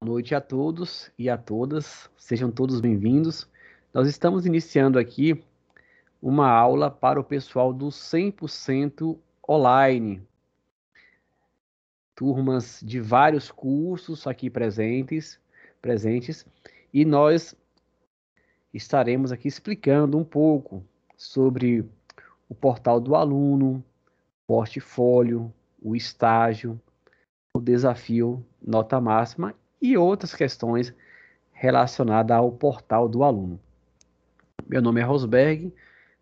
Noite a todos e a todas, sejam todos bem-vindos. Nós estamos iniciando aqui uma aula para o pessoal do 100% online. Turmas de vários cursos aqui presentes, e nós estaremos aqui explicando um pouco sobre o portal do aluno, portfólio, o estágio, o desafio nota máxima e outras questões relacionada ao portal do aluno. Meu nome é Rosberg,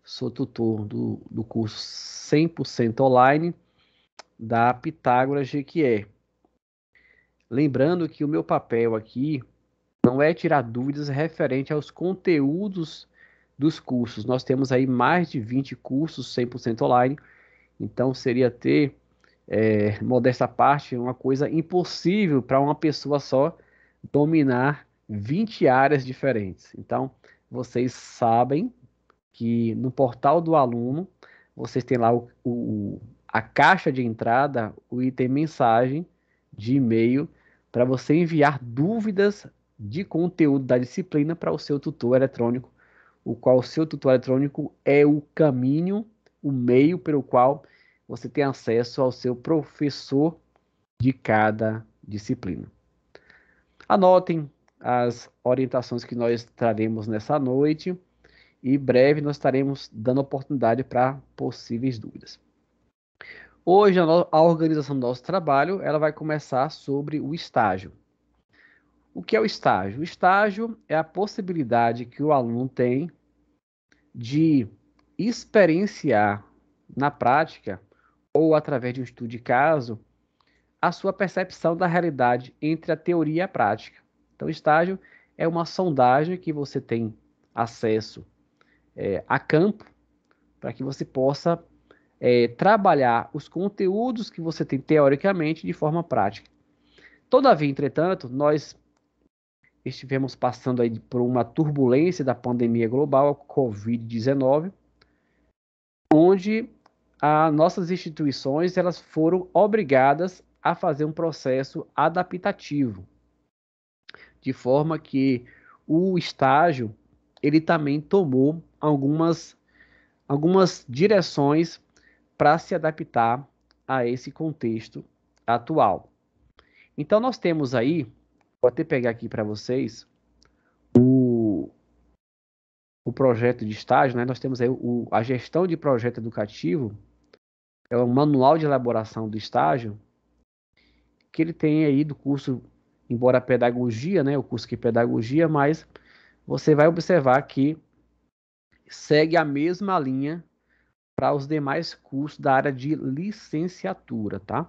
sou tutor do curso 100% online da Pitágoras Jequié. Lembrando que o meu papel aqui não é tirar dúvidas referente aos conteúdos dos cursos. Nós temos aí mais de 20 cursos 100% online, então seria ter, modesta parte, uma coisa impossível para uma pessoa só dominar 20 áreas diferentes. Então, vocês sabem que no portal do aluno, vocês têm lá a caixa de entrada, o item mensagem de e-mail, para você enviar dúvidas de conteúdo da disciplina para o seu tutor eletrônico, o qual o seu tutor eletrônico é o caminho, o meio pelo qual você tem acesso ao seu professor de cada disciplina. Anotem as orientações que nós traremos nessa noite e breve nós estaremos dando oportunidade para possíveis dúvidas. Hoje a organização do nosso trabalho ela vai começar sobre o estágio. O que é o estágio? O estágio é a possibilidade que o aluno tem de experienciar na prática ou através de um estudo de caso a sua percepção da realidade entre a teoria e a prática. Então, o estágio é uma sondagem que você tem acesso a campo para que você possa trabalhar os conteúdos que você tem teoricamente de forma prática. Todavia, entretanto, nós estivemos passando aí por uma turbulência da pandemia global, a Covid-19, onde as nossas instituições elas foram obrigadas a fazer um processo adaptativo, de forma que o estágio ele também tomou algumas direções para se adaptar a esse contexto atual. Então nós temos aí, vou até pegar aqui para vocês o projeto de estágio, né? Nós temos aí a gestão de projeto educativo, é um manual de elaboração do estágio, que ele tem aí do curso, embora pedagogia, né? O curso que é pedagogia, mas você vai observar que segue a mesma linha para os demais cursos da área de licenciatura, tá?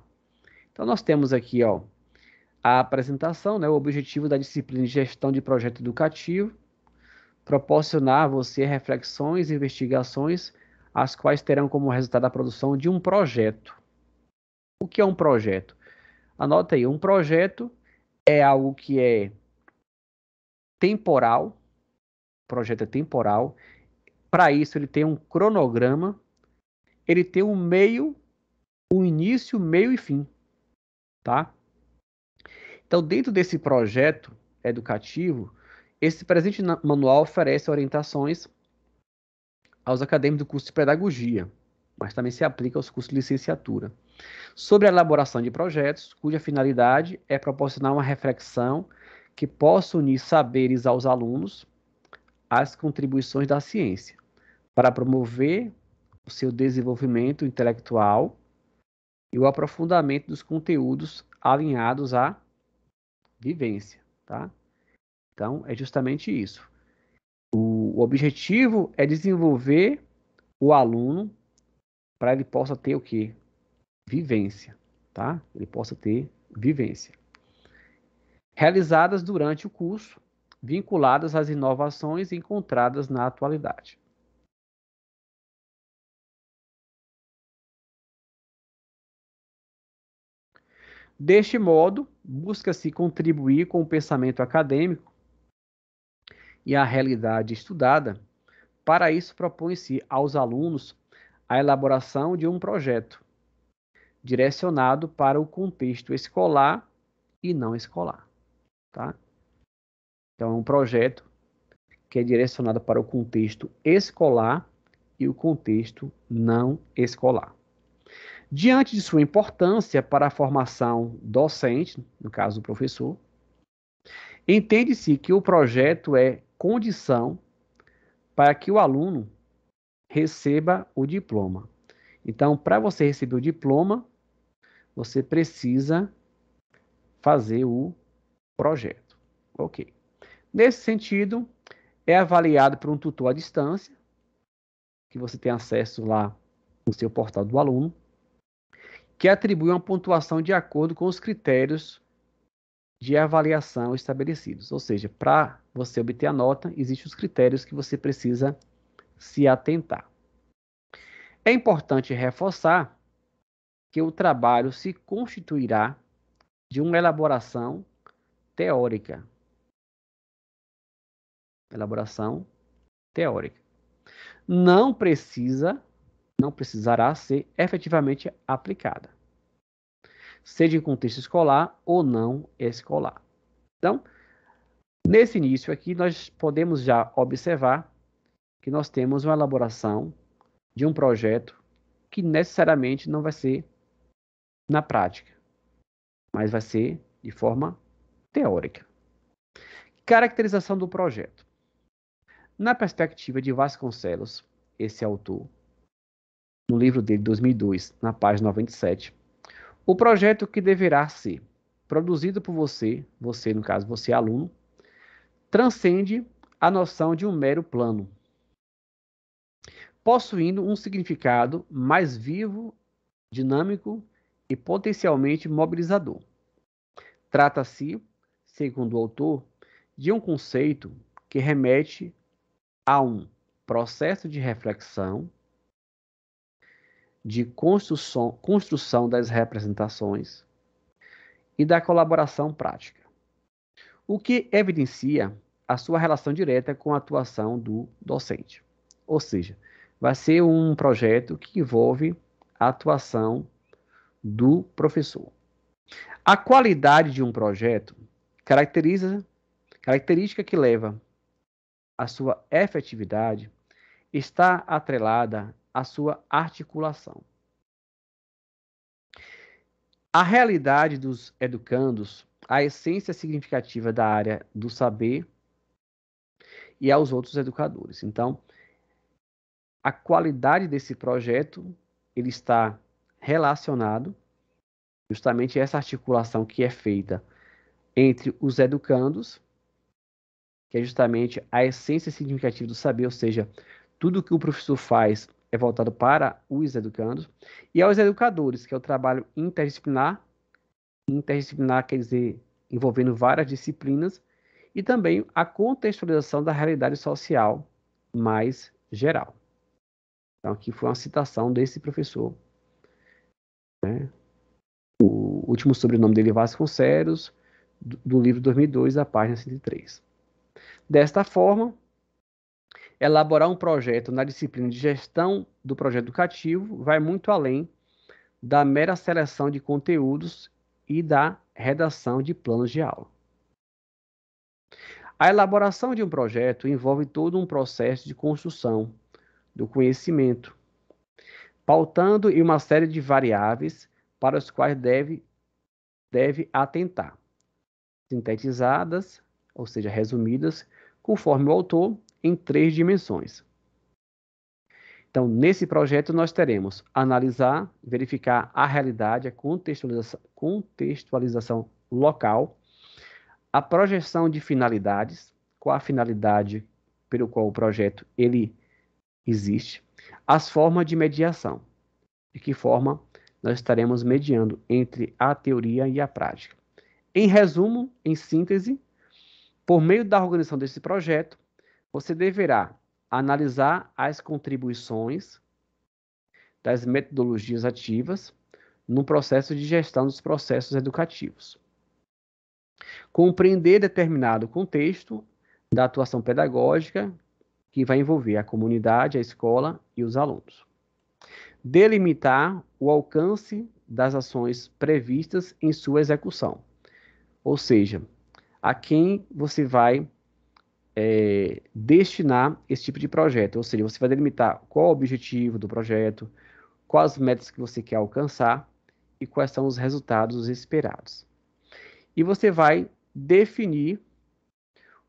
Então nós temos aqui, ó, a apresentação, né? O objetivo da disciplina de gestão de projeto educativo, proporcionar a você reflexões e investigações, as quais terão como resultado a produção de um projeto. O que é um projeto? Anota aí, um projeto é algo que é temporal, o projeto é temporal, para isso ele tem um cronograma, ele tem um meio, um início, meio e fim, tá? Então, dentro desse projeto educativo, esse presente manual oferece orientações aos acadêmicos do curso de pedagogia, mas também se aplica aos cursos de licenciatura, sobre a elaboração de projetos, cuja finalidade é proporcionar uma reflexão que possa unir saberes aos alunos às contribuições da ciência, para promover o seu desenvolvimento intelectual e o aprofundamento dos conteúdos alinhados à vivência, tá? Então, é justamente isso. O objetivo é desenvolver o aluno para ele possa ter o quê? Vivência, tá? Ele possa ter vivência. Realizadas durante o curso, vinculadas às inovações encontradas na atualidade. Deste modo, busca-se contribuir com o pensamento acadêmico e a realidade estudada. Para isso, propõe-se aos alunos a elaboração de um projeto direcionado para o contexto escolar e não escolar. tá? Então, é um projeto que é direcionado para o contexto escolar e o contexto não escolar. Diante de sua importância para a formação docente, no caso do professor, entende-se que o projeto é condição para que o aluno receba o diploma. Então, para você receber o diploma, você precisa fazer o projeto. Ok. Nesse sentido, é avaliado por um tutor à distância, que você tem acesso lá no seu portal do aluno, que atribui uma pontuação de acordo com os critérios de avaliação estabelecidos. Ou seja, para você obter a nota, existem os critérios que você precisa se atentar. É importante reforçar que o trabalho se constituirá de uma elaboração teórica. Elaboração teórica. Não precisará ser efetivamente aplicada, seja em contexto escolar ou não escolar. Então, nesse início aqui, nós podemos já observar que nós temos uma elaboração de um projeto que necessariamente não vai ser na prática, mas vai ser de forma teórica. Caracterização do projeto. Na perspectiva de Vasconcelos, esse autor, no livro dele, 2002, na página 97, o projeto que deverá ser produzido por você, no caso, você aluno, transcende a noção de um mero plano, possuindo um significado mais vivo, dinâmico e potencialmente mobilizador. Trata-se, segundo o autor, de um conceito que remete a um processo de reflexão, de construção das representações e da colaboração prática, o que evidencia a sua relação direta com a atuação do docente. Ou seja, vai ser um projeto que envolve a atuação do professor. A qualidade de um projeto característica que leva à sua efetividade está atrelada à sua articulação. A realidade dos educandos, a essência significativa da área do saber e aos outros educadores. Então, a qualidade desse projeto, ele está relacionado justamente a essa articulação que é feita entre os educandos, que é justamente a essência significativa do saber, ou seja, tudo que o professor faz é voltado para os educandos, e aos educadores, que é o trabalho interdisciplinar. Interdisciplinar quer dizer envolvendo várias disciplinas, e também a contextualização da realidade social mais geral. Então, aqui foi uma citação desse professor, né? O último sobrenome dele é Vasconcelos, do livro 2002, a página 103. Desta forma, elaborar um projeto na disciplina de gestão do projeto educativo vai muito além da mera seleção de conteúdos e da redação de planos de aula. A elaboração de um projeto envolve todo um processo de construção do conhecimento, pautando em uma série de variáveis para os quais deve atentar, sintetizadas, ou seja, resumidas, conforme o autor, em 3 dimensões. Então, nesse projeto, nós teremos analisar, verificar a realidade, a contextualização local, a projeção de finalidades, qual a finalidade pelo qual o projeto ele existe, as formas de mediação, de que forma nós estaremos mediando entre a teoria e a prática. Em resumo, em síntese, por meio da organização desse projeto, você deverá analisar as contribuições das metodologias ativas no processo de gestão dos processos educativos. Compreender determinado contexto da atuação pedagógica que vai envolver a comunidade, a escola e os alunos. Delimitar o alcance das ações previstas em sua execução, ou seja, a quem você vai destinar esse tipo de projeto. Ou seja, você vai delimitar qual é o objetivo do projeto, quais as metas que você quer alcançar e quais são os resultados esperados. E você vai definir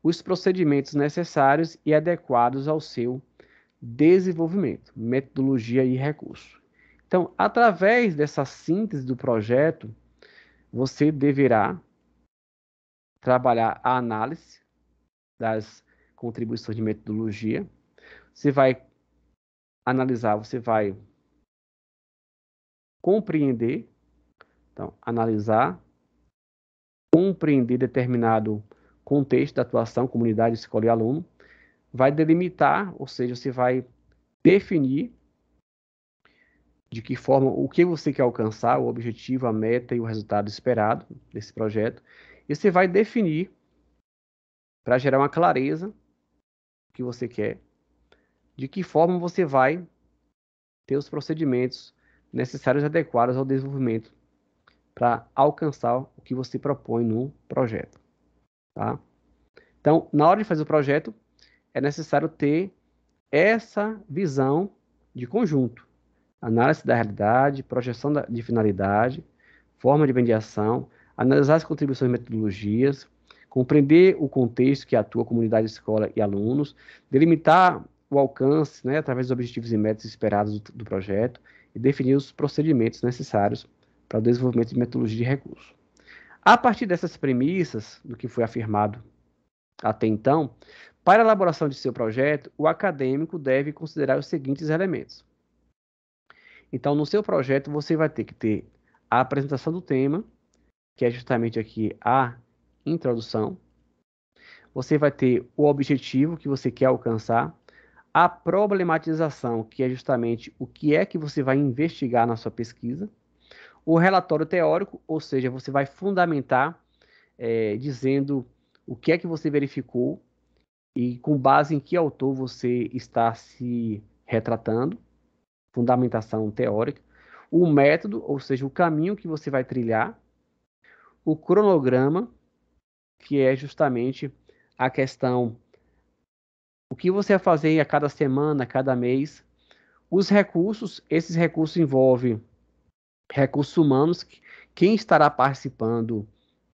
os procedimentos necessários e adequados ao seu desenvolvimento, metodologia e recurso. Então, através dessa síntese do projeto, você deverá trabalhar a análise das contribuições de metodologia. Você vai analisar, você vai compreender, então, analisar, compreender determinado contexto da atuação, comunidade, escola e aluno, vai delimitar, ou seja, você vai definir de que forma, o que você quer alcançar, o objetivo, a meta e o resultado esperado desse projeto, e você vai definir para gerar uma clareza do que você quer, de que forma você vai ter os procedimentos necessários e adequados ao desenvolvimento para alcançar o que você propõe no projeto, tá? Então, na hora de fazer o projeto, é necessário ter essa visão de conjunto, análise da realidade, projeção de finalidade, forma de mediação, analisar as contribuições e metodologias, compreender o contexto que atua a comunidade, escola e alunos, delimitar o alcance, né, através dos objetivos e metas esperados do projeto e definir os procedimentos necessários para o desenvolvimento de metodologia de recurso. A partir dessas premissas, do que foi afirmado até então, para a elaboração de seu projeto, o acadêmico deve considerar os seguintes elementos. Então, no seu projeto, você vai ter que ter a apresentação do tema, que é justamente aqui a introdução. Você vai ter o objetivo que você quer alcançar, a problematização, que é justamente o que é que você vai investigar na sua pesquisa, o relatório teórico, ou seja, você vai fundamentar, dizendo o que é que você verificou e com base em que autor você está se retratando, fundamentação teórica, o método, ou seja, o caminho que você vai trilhar, o cronograma, que é justamente a questão, o que você vai fazer a cada semana, a cada mês, os recursos, esses recursos envolvem recursos humanos, quem estará participando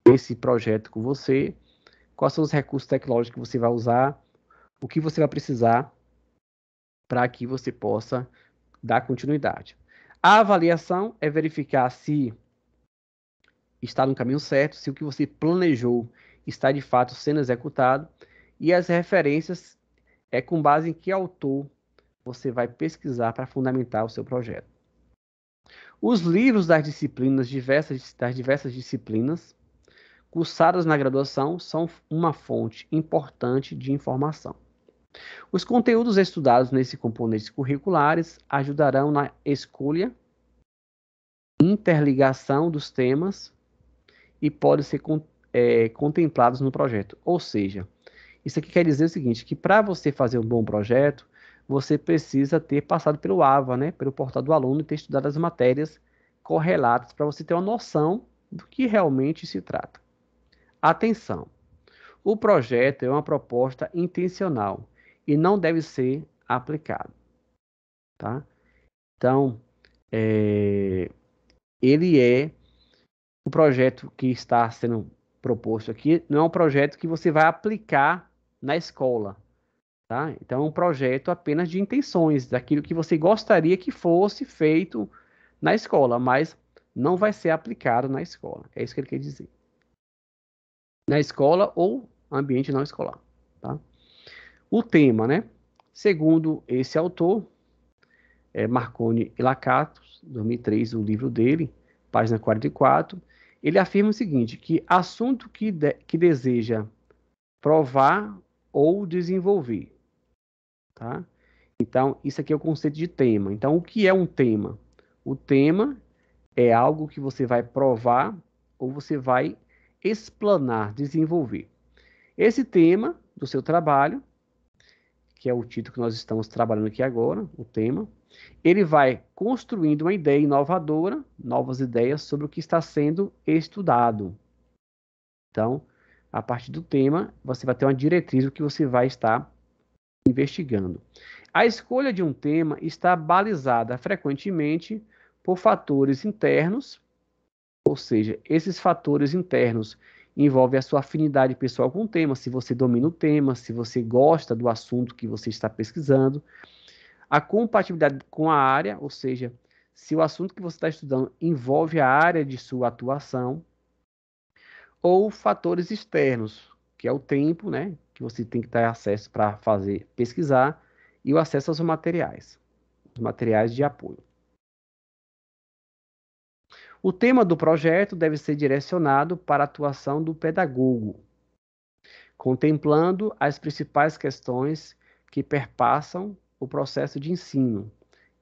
desse projeto com você, quais são os recursos tecnológicos que você vai usar, o que você vai precisar para que você possa dar continuidade. A avaliação é verificar se está no caminho certo, se o que você planejou está de fato sendo executado, e as referências é com base em que autor você vai pesquisar para fundamentar o seu projeto. Os livros das diversas disciplinas cursadas na graduação são uma fonte importante de informação. Os conteúdos estudados nesses componentes curriculares ajudarão na escolha, interligação dos temas e podem ser contemplados no projeto. Ou seja, isso aqui quer dizer o seguinte, que para você fazer um bom projeto, você precisa ter passado pelo AVA, né, pelo portal do aluno, e ter estudado as matérias correlatas para você ter uma noção do que realmente se trata. Atenção! O projeto é uma proposta intencional e não deve ser aplicado, tá? Então, ele é o projeto que está sendo proposto aqui, não é um projeto que você vai aplicar na escola, tá? Então, é um projeto apenas de intenções, daquilo que você gostaria que fosse feito na escola, mas não vai ser aplicado na escola. É isso que ele quer dizer. Na escola ou ambiente não escolar, tá? O tema, né? Segundo esse autor, Marconi e Lakatos, 2003, o livro dele, página 44, ele afirma o seguinte, que assunto que deseja provar ou desenvolver, tá? Então, isso aqui é o conceito de tema. Então, o que é um tema? O tema é algo que você vai provar ou você vai explanar, desenvolver. Esse tema do seu trabalho, que é o título que nós estamos trabalhando aqui agora, o tema, ele vai construindo uma ideia inovadora, novas ideias sobre o que está sendo estudado. Então, A partir do tema, você vai ter uma diretriz do que você vai estar investigando. A escolha de um tema está balizada frequentemente por fatores internos, ou seja, esses fatores internos envolvem a sua afinidade pessoal com o tema, se você domina o tema, se você gosta do assunto que você está pesquisando, a compatibilidade com a área, ou seja, se o assunto que você está estudando envolve a área de sua atuação, ou fatores externos, que é o tempo, né, que você tem que ter acesso para fazer pesquisar, e o acesso aos materiais, os materiais de apoio. O tema do projeto deve ser direcionado para a atuação do pedagogo, contemplando as principais questões que perpassam o processo de ensino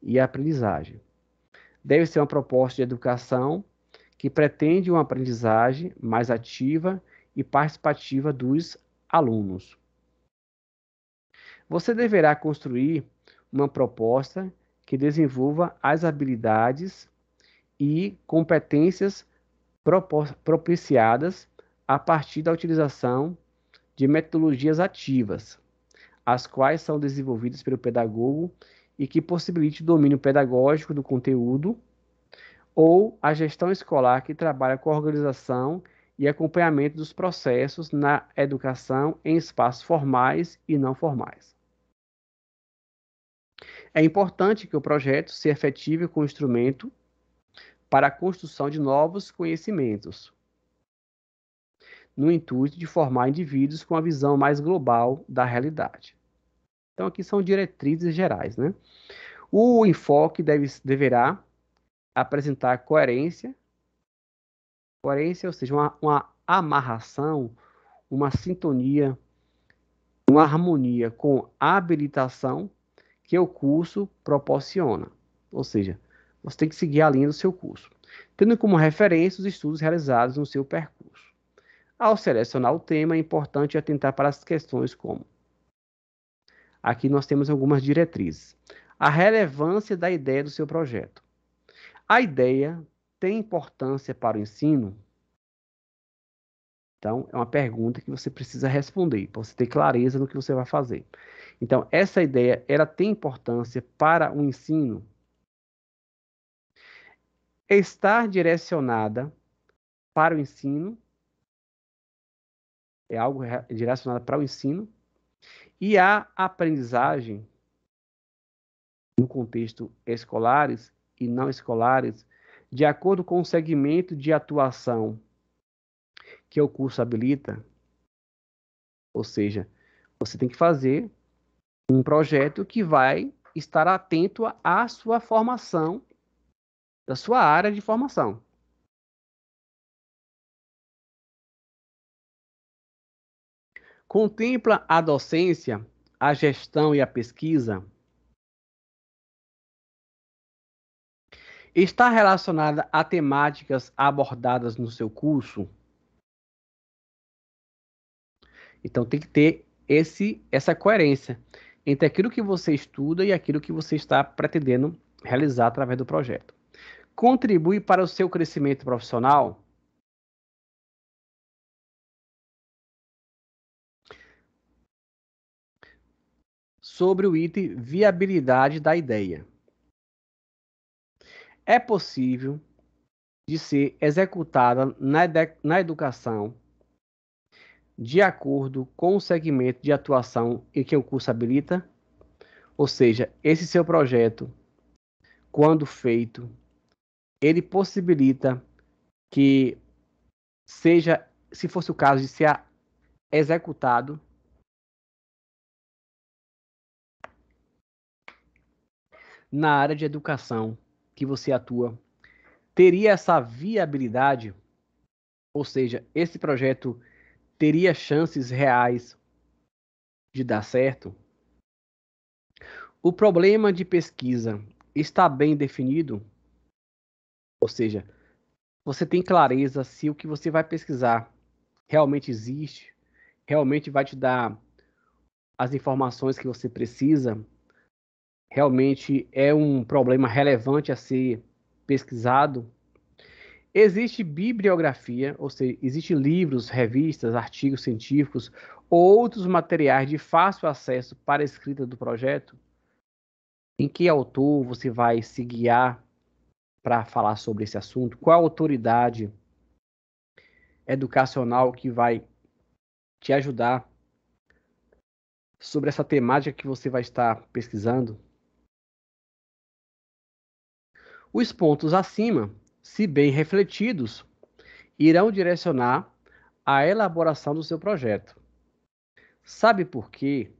e aprendizagem. Deve ser uma proposta de educação que pretende uma aprendizagem mais ativa e participativa dos alunos. Você deverá construir uma proposta que desenvolva as habilidades e competências propiciadas a partir da utilização de metodologias ativas, as quais são desenvolvidas pelo pedagogo e que possibilite o domínio pedagógico do conteúdo, ou a gestão escolar que trabalha com a organização e acompanhamento dos processos na educação em espaços formais e não formais. É importante que o projeto se efetive como instrumento para a construção de novos conhecimentos, no intuito de formar indivíduos com uma visão mais global da realidade. Então, aqui são diretrizes gerais, né? O enfoque deverá apresentar coerência, ou seja, uma amarração, uma sintonia, uma harmonia com a habilitação que o curso proporciona. Ou seja, você tem que seguir a linha do seu curso, tendo como referência os estudos realizados no seu percurso. Ao selecionar o tema, é importante atentar para as questões como: aqui nós temos algumas diretrizes. A relevância da ideia do seu projeto. A ideia tem importância para o ensino? Então, é uma pergunta que você precisa responder, para você ter clareza no que você vai fazer. Então, essa ideia, ela tem importância para o ensino? Estar direcionada para o ensino, é algo direcionado para o ensino, e a aprendizagem, no contexto escolares e não escolares, de acordo com o segmento de atuação que o curso habilita, ou seja, você tem que fazer um projeto que vai estar atento à sua formação, da sua área de formação. Contempla a docência, a gestão e a pesquisa? Está relacionada a temáticas abordadas no seu curso? Então tem que ter essa coerência entre aquilo que você estuda e aquilo que você está pretendendo realizar através do projeto. Contribui para o seu crescimento profissional? Sobre o item viabilidade da ideia. É possível de ser executada na educação de acordo com o segmento de atuação em que o curso habilita? Ou seja, esse seu projeto, quando feito, ele possibilita que seja, se fosse o caso de ser executado na área de educação que você atua, teria essa viabilidade, ou seja, esse projeto teria chances reais de dar certo? O problema de pesquisa está bem definido? Ou seja, você tem clareza se o que você vai pesquisar realmente existe, realmente vai te dar as informações que você precisa, realmente é um problema relevante a ser pesquisado? Existe bibliografia, ou seja, existem livros, revistas, artigos científicos, outros materiais de fácil acesso para a escrita do projeto? Em que autor você vai se guiar para falar sobre esse assunto? Qual a autoridade educacional que vai te ajudar sobre essa temática que você vai estar pesquisando? Os pontos acima, se bem refletidos, irão direcionar a elaboração do seu projeto. Sabe por quê?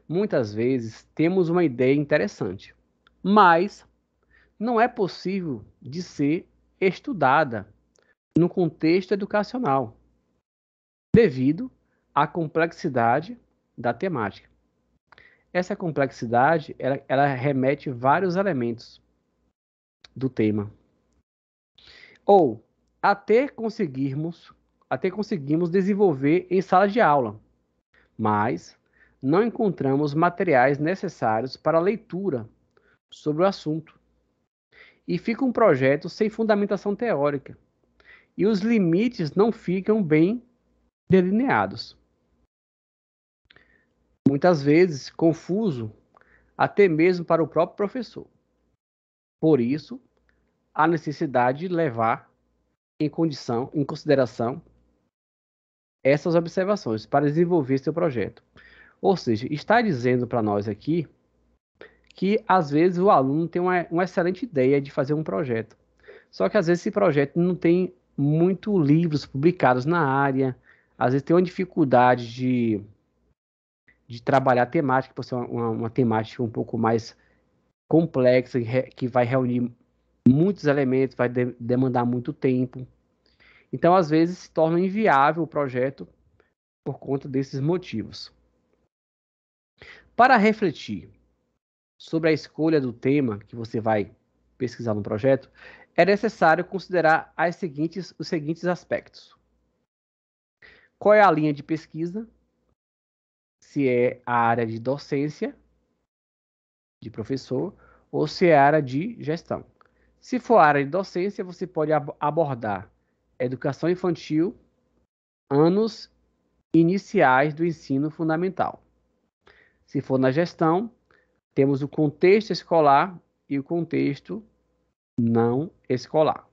Muitas vezes temos uma ideia interessante, mas não é possível de ser estudada no contexto educacional, devido à complexidade da temática. Essa complexidade, ela remete vários elementos do tema. Ou até conseguimos desenvolver em sala de aula, mas não encontramos materiais necessários para a leitura sobre o assunto. E fica um projeto sem fundamentação teórica, e os limites não ficam bem delineados. Muitas vezes confuso até mesmo para o próprio professor. Por isso, a necessidade de levar em consideração essas observações para desenvolver seu projeto. Ou seja, está dizendo para nós aqui que às vezes o aluno tem uma excelente ideia de fazer um projeto. Só que às vezes esse projeto não tem muito livros publicados na área, às vezes tem uma dificuldade de trabalhar a temática, por ser uma temática um pouco mais complexa, que vai reunir muitos elementos, vai demandar muito tempo. Então, às vezes, se torna inviável o projeto por conta desses motivos. Para refletir sobre a escolha do tema que você vai pesquisar no projeto, é necessário considerar os seguintes aspectos. Qual é a linha de pesquisa? Se é a área de docência, de professor, ou se é a área de gestão. Se for a área de docência, você pode abordar educação infantil, anos iniciais do ensino fundamental. Se for na gestão, temos o contexto escolar e o contexto não escolar.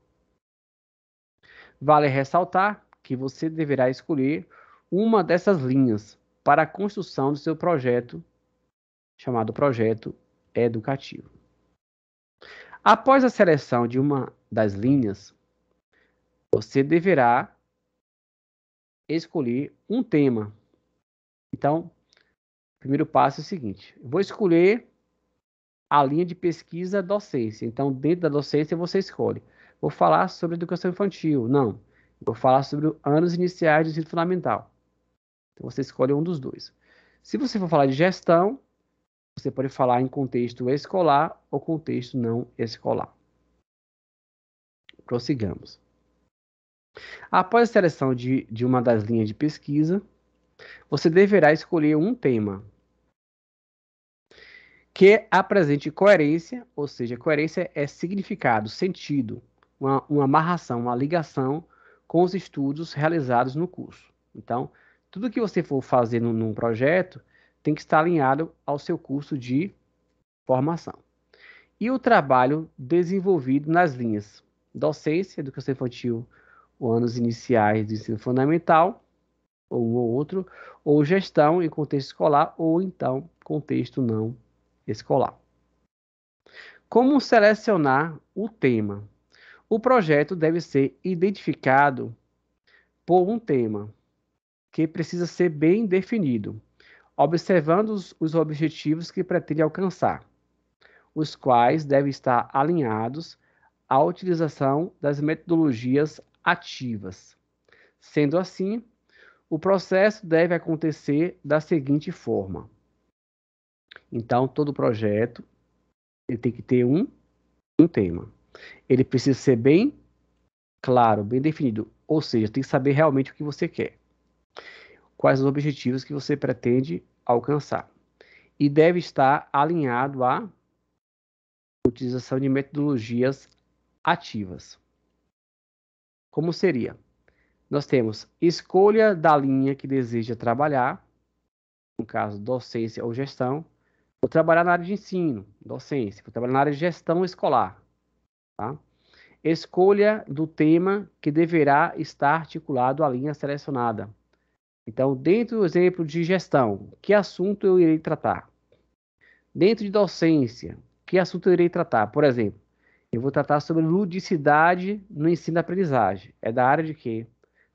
Vale ressaltar que você deverá escolher uma dessas linhas para a construção do seu projeto, chamado projeto educativo. Após a seleção de uma das linhas, você deverá escolher um tema. Então, o primeiro passo é o seguinte: eu vou escolher a linha de pesquisa docência. Então, dentro da docência, você escolhe. Vou falar sobre educação infantil. Não. Vou falar sobre anos iniciais do ensino fundamental. Então, você escolhe um dos dois. Se você for falar de gestão, você pode falar em contexto escolar ou contexto não escolar. Prossigamos. Após a seleção de uma das linhas de pesquisa, você deverá escolher um tema que apresente coerência, ou seja, coerência é significado, sentido, uma amarração, uma ligação com os estudos realizados no curso. Então, tudo que você for fazer num projeto tem que estar alinhado ao seu curso de formação. E o trabalho desenvolvido nas linhas docência, educação infantil, ou anos iniciais do ensino fundamental, ou um ou outro, ou gestão em contexto escolar, ou então contexto não escolar. Como selecionar o tema? O projeto deve ser identificado por um tema que precisa ser bem definido, observando os objetivos que pretende alcançar, os quais devem estar alinhados à utilização das metodologias ativas. Sendo assim, o processo deve acontecer da seguinte forma. Então, todo projeto ele tem que ter um tema. Ele precisa ser bem claro, bem definido. Ou seja, tem que saber realmente o que você quer. Quais os objetivos que você pretende alcançar. E deve estar alinhado à utilização de metodologias ativas. como seria? Nós temos escolha da linha que deseja trabalhar, no caso, docência ou gestão. Vou trabalhar na área de ensino, docência. Vou trabalhar na área de gestão escolar. Tá? Escolha do tema que deverá estar articulado à linha selecionada. Então, dentro do exemplo de gestão, que assunto eu irei tratar? Dentro de docência, que assunto eu irei tratar? Por exemplo, eu vou tratar sobre ludicidade no ensino-aprendizagem. É da área de quê?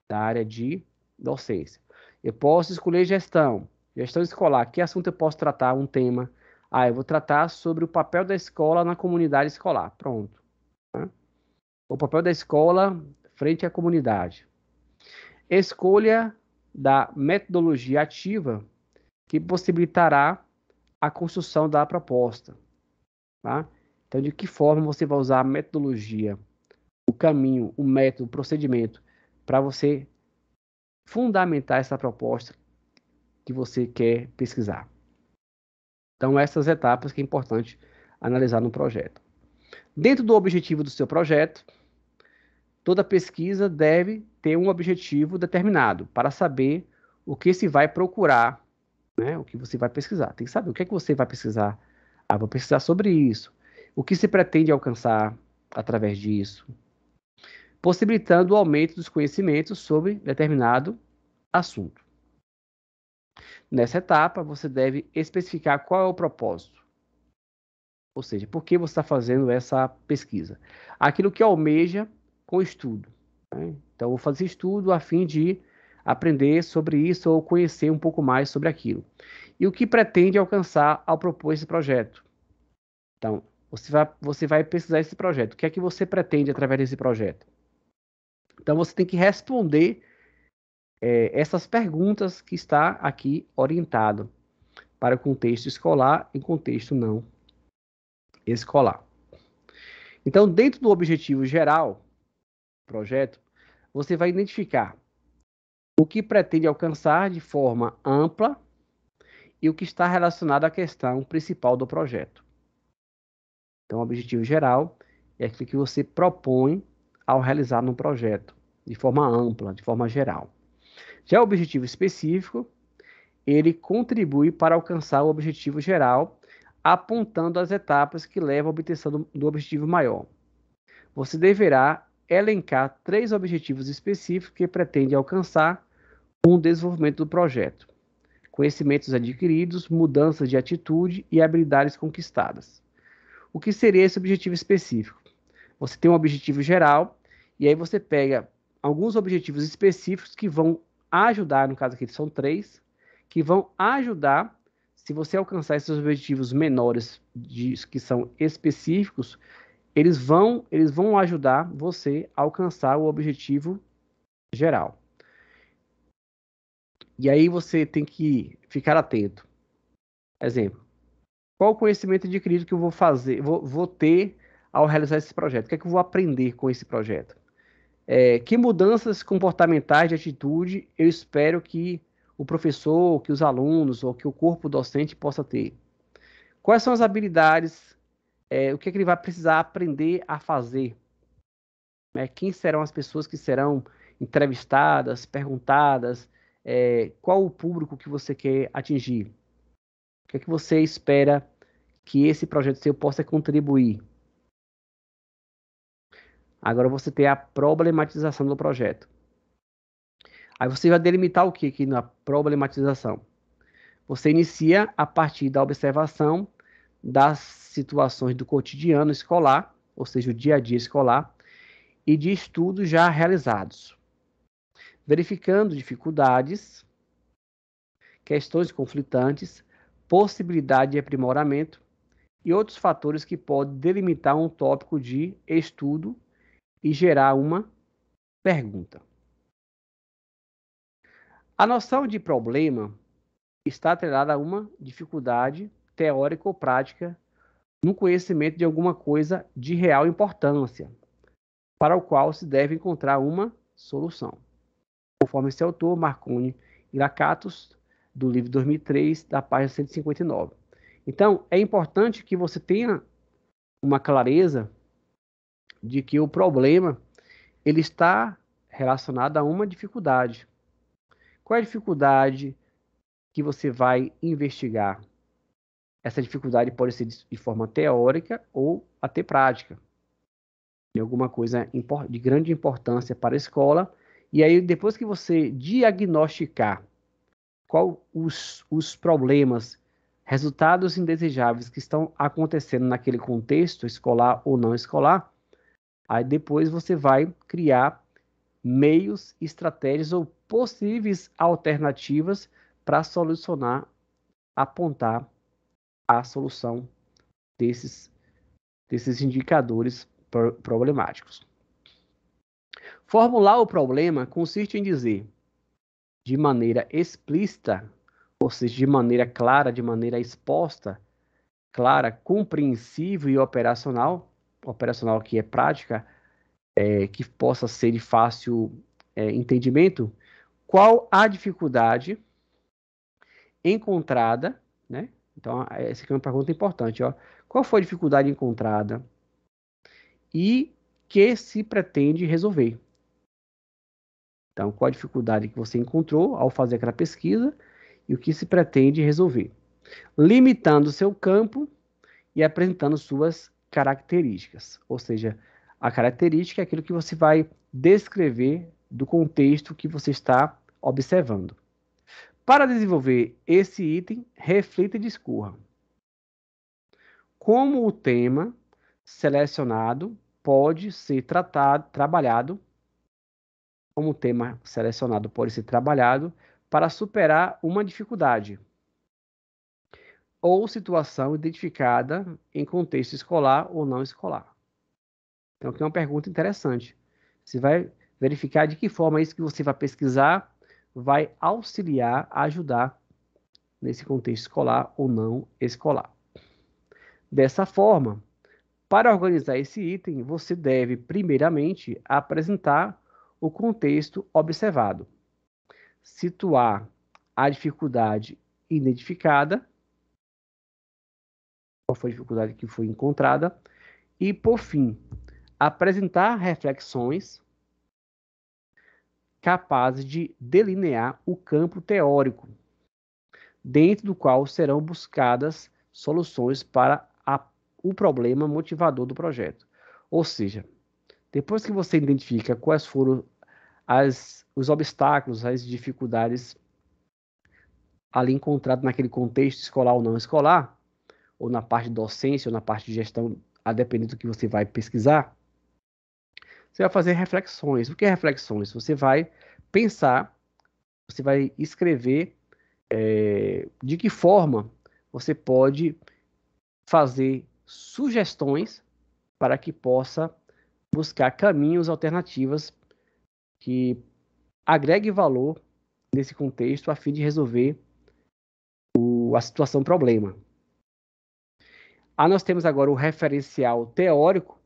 Da área de docência. Eu posso escolher gestão. Gestão escolar. Que assunto eu posso tratar? Um tema. Ah, eu vou tratar sobre o papel da escola na comunidade escolar. Pronto. Né? O papel da escola frente à comunidade. Escolha da metodologia ativa que possibilitará a construção da proposta. Tá? Então, de que forma você vai usar a metodologia, o caminho, o método, o procedimento para você fundamentar essa proposta que você quer pesquisar. Então, essas etapas que é importante analisar no projeto. Dentro do objetivo do seu projeto, toda pesquisa deve ter um objetivo determinado para saber o que se vai procurar, né? O que você vai pesquisar. Tem que saber o que é que você vai pesquisar. Ah, vou pesquisar sobre isso. O que se pretende alcançar através disso, possibilitando o aumento dos conhecimentos sobre determinado assunto. Nessa etapa, você deve especificar qual é o propósito. Ou seja, por que você está fazendo essa pesquisa? Aquilo que almeja com o estudo. Né? Então, vou fazer estudo a fim de aprender sobre isso ou conhecer um pouco mais sobre aquilo. E o que pretende alcançar ao propor esse projeto? Então, você vai pesquisar esse projeto. O que é que você pretende através desse projeto? Então, você tem que responder essas perguntas que está aqui orientado para o contexto escolar e contexto não escolar. Então, dentro do objetivo geral do projeto, você vai identificar o que pretende alcançar de forma ampla e o que está relacionado à questão principal do projeto. Então, o objetivo geral é aquilo que você propõe ao realizar no projeto, de forma ampla, de forma geral. Já o objetivo específico, ele contribui para alcançar o objetivo geral, apontando as etapas que levam à obtenção do objetivo maior. Você deverá elencar 3 objetivos específicos que pretende alcançar com o desenvolvimento do projeto: conhecimentos adquiridos, mudanças de atitude e habilidades conquistadas. O que seria esse objetivo específico? Você tem um objetivo geral e aí você pega alguns objetivos específicos que vão ajudar, no caso aqui são 3, que vão ajudar, se você alcançar esses objetivos menores que são específicos, eles vão ajudar você a alcançar o objetivo geral. E aí você tem que ficar atento. Exemplo, qual o conhecimento adquirido que eu vou ter ao realizar esse projeto? O que é que eu vou aprender com esse projeto? Que mudanças comportamentais de atitude eu espero que o professor, que os alunos ou que o corpo docente possa ter? Quais são as habilidades? O que é que ele vai precisar aprender a fazer? Quem serão as pessoas que serão entrevistadas, perguntadas? Qual o público que você quer atingir? O que é que você espera que esse projeto seu possa contribuir? Agora você tem a problematização do projeto. Aí você vai delimitar o que aqui na problematização? Você inicia a partir da observação das situações do cotidiano escolar, ou seja, o dia a dia escolar, e de estudos já realizados, verificando dificuldades, questões conflitantes, possibilidade de aprimoramento e outros fatores que podem delimitar um tópico de estudo e gerar uma pergunta. A noção de problema está atrelada a uma dificuldade teórica ou prática no conhecimento de alguma coisa de real importância, para o qual se deve encontrar uma solução. Conforme esse autor, Marconi e Lakatos, do livro 2003, da página 159. Então, é importante que você tenha uma clareza de que o problema ele está relacionada a uma dificuldade. Qual é a dificuldade que você vai investigar? Essa dificuldade pode ser de forma teórica ou até prática, de alguma coisa de grande importância para a escola. E aí, depois que você diagnosticar qual os problemas, resultados indesejáveis que estão acontecendo naquele contexto escolar ou não escolar, aí depois você vai criar meios, estratégias ou possíveis alternativas para solucionar, apontar a solução desses indicadores problemáticos. Formular o problema consiste em dizer, de maneira explícita, ou seja, de maneira clara, de maneira exposta, clara, compreensível e operacional que é prática, que possa ser de fácil entendimento, qual a dificuldade encontrada, né? Então, essa aqui é uma pergunta importante, ó. Qual foi a dificuldade encontrada e que se pretende resolver? Então, qual a dificuldade que você encontrou ao fazer aquela pesquisa e o que se pretende resolver? Limitando seu campo e apresentando suas características. Ou seja, a característica é aquilo que você vai descrever do contexto que você está observando. Para desenvolver esse item, reflita e discorra. Como o tema selecionado pode ser trabalhado para superar uma dificuldade ou situação identificada em contexto escolar ou não escolar. Então, aqui é uma pergunta interessante. Você vai verificar de que forma isso que você vai pesquisar vai auxiliar, ajudar nesse contexto escolar ou não escolar. Dessa forma, para organizar esse item, você deve, primeiramente, apresentar o contexto observado, situar a dificuldade identificada, qual foi a dificuldade que foi encontrada, e, por fim, apresentar reflexões capazes de delinear o campo teórico, dentro do qual serão buscadas soluções para o problema motivador do projeto. Ou seja, depois que você identifica quais foram os obstáculos, as dificuldades ali encontradas naquele contexto escolar ou não escolar, ou na parte de docência, ou na parte de gestão, a depender do que você vai pesquisar, você vai fazer reflexões. O que é reflexões? Você vai pensar, você vai escrever de que forma você pode fazer sugestões para que possa buscar caminhos alternativos que agregue valor nesse contexto a fim de resolver a situação problema. Nós temos agora o referencial teórico,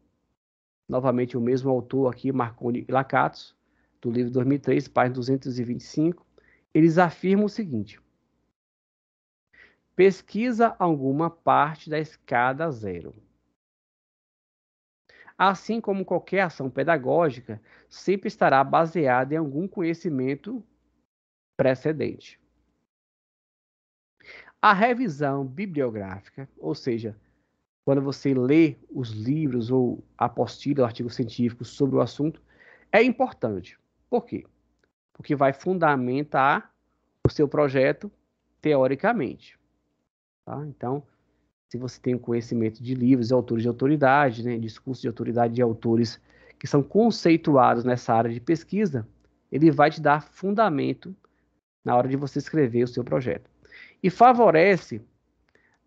novamente o mesmo autor aqui, Marconi e Lakatos, do livro 2003, página 225. Eles afirmam o seguinte: pesquisa alguma parte da escada zero. Assim como qualquer ação pedagógica, sempre estará baseada em algum conhecimento precedente. A revisão bibliográfica, ou seja, quando você lê os livros ou apostila, artigos científicos sobre o assunto, é importante. Por quê? Porque vai fundamentar o seu projeto teoricamente. Tá? Então, se você tem conhecimento de livros, de autores de autoridade, né, discursos de autoridade de autores que são conceituados nessa área de pesquisa, ele vai te dar fundamento na hora de você escrever o seu projeto. E favorece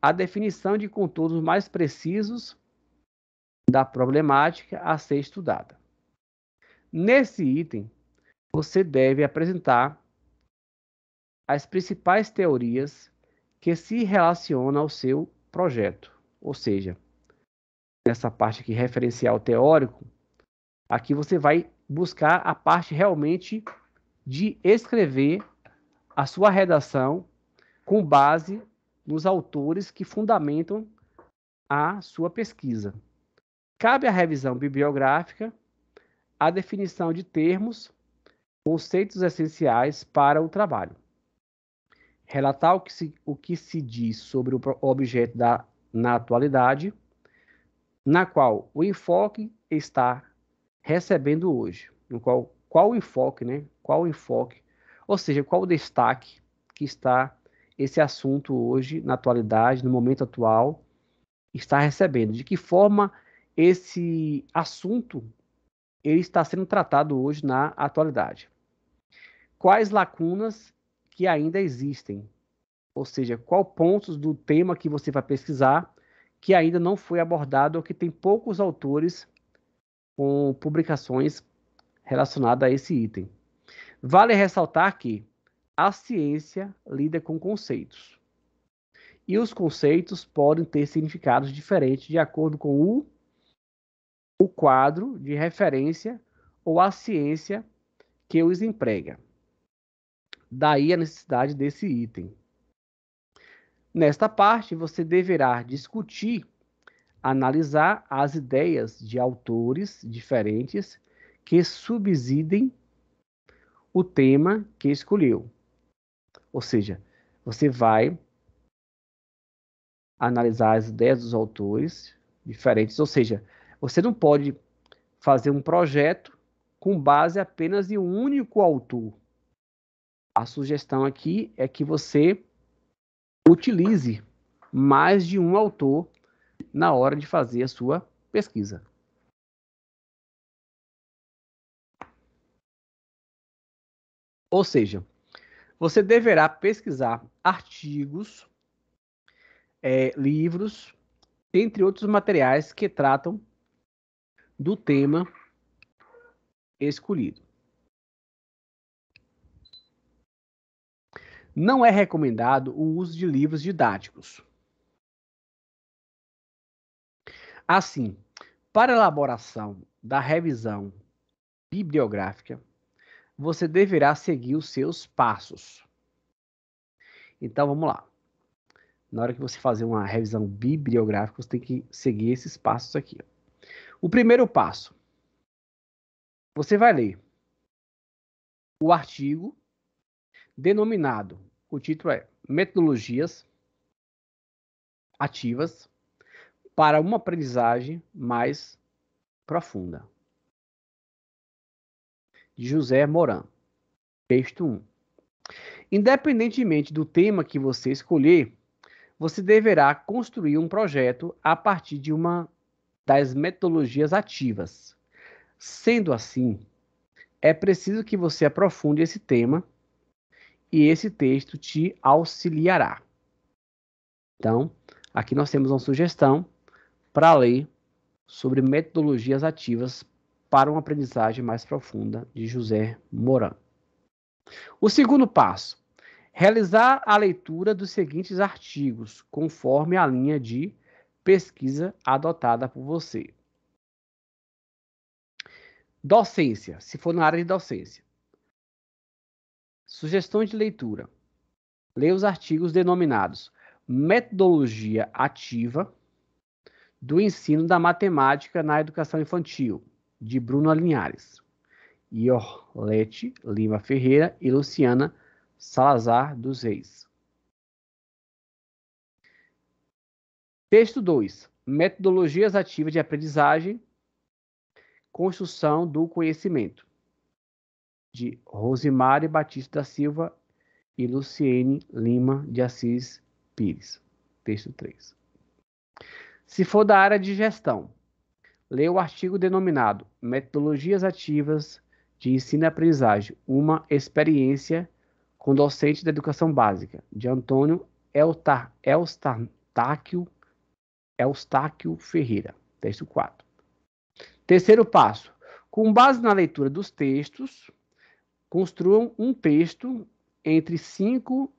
a definição de contornos mais precisos da problemática a ser estudada. Nesse item, você deve apresentar as principais teorias que se relacionam ao seu projeto. Ou seja, nessa parte aqui, referencial teórico, aqui você vai buscar a parte realmente de escrever a sua redação com base nos autores que fundamentam a sua pesquisa. Cabe a revisão bibliográfica, a definição de termos conceitos essenciais para o trabalho. Relatar o que se diz sobre o objeto na atualidade, na qual o enfoque está recebendo hoje. No qual o enfoque, né? Qual o enfoque, ou seja, qual o destaque que está esse assunto hoje, na atualidade, no momento atual, está recebendo. De que forma esse assunto ele está sendo tratado hoje na atualidade. Quais lacunas que ainda existem? Ou seja, qual pontos do tema que você vai pesquisar que ainda não foi abordado ou que tem poucos autores com publicações relacionadas a esse item. Vale ressaltar que a ciência lida com conceitos. E os conceitos podem ter significados diferentes de acordo com o quadro de referência ou a ciência que os emprega. Daí a necessidade desse item. Nesta parte, você deverá discutir, analisar as ideias de autores diferentes que subsidem o tema que escolheu. Ou seja, você vai analisar as ideias dos autores diferentes. Ou seja, você não pode fazer um projeto com base apenas em um único autor. A sugestão aqui é que você utilize mais de um autor na hora de fazer a sua pesquisa. Ou seja, você deverá pesquisar artigos, livros, entre outros materiais que tratam do tema escolhido. Não é recomendado o uso de livros didáticos. Assim, para a elaboração da revisão bibliográfica, você deverá seguir os seus passos. Então, vamos lá. Na hora que você fazer uma revisão bibliográfica, você tem que seguir esses passos aqui. O primeiro passo, você vai ler o artigo denominado, o título é Metodologias Ativas para uma aprendizagem mais profunda, de José Moran, texto 1. Independentemente do tema que você escolher, você deverá construir um projeto a partir de uma das metodologias ativas. Sendo assim, é preciso que você aprofunde esse tema e esse texto te auxiliará. Então, aqui nós temos uma sugestão para ler sobre metodologias ativas para uma aprendizagem mais profunda, de José Moran. O segundo passo, realizar a leitura dos seguintes artigos, conforme a linha de pesquisa adotada por você. Docência, se for na área de docência. Sugestões de leitura. Leia os artigos denominados Metodologia Ativa do Ensino da Matemática na Educação Infantil, de Bruno Linhares, Iorlete Lima Ferreira e Luciana Salazar dos Reis. Texto 2. Metodologias ativas de aprendizagem, construção do conhecimento, de Rosimari Batista da Silva e Luciene Lima de Assis Pires. Texto 3. Se for da área de gestão, leia o artigo denominado Metodologias Ativas de Ensino e Aprendizagem, uma experiência com docente da educação básica, de Antônio Eustáquio Ferreira. Texto 4. Terceiro passo. Com base na leitura dos textos, construam um texto entre 5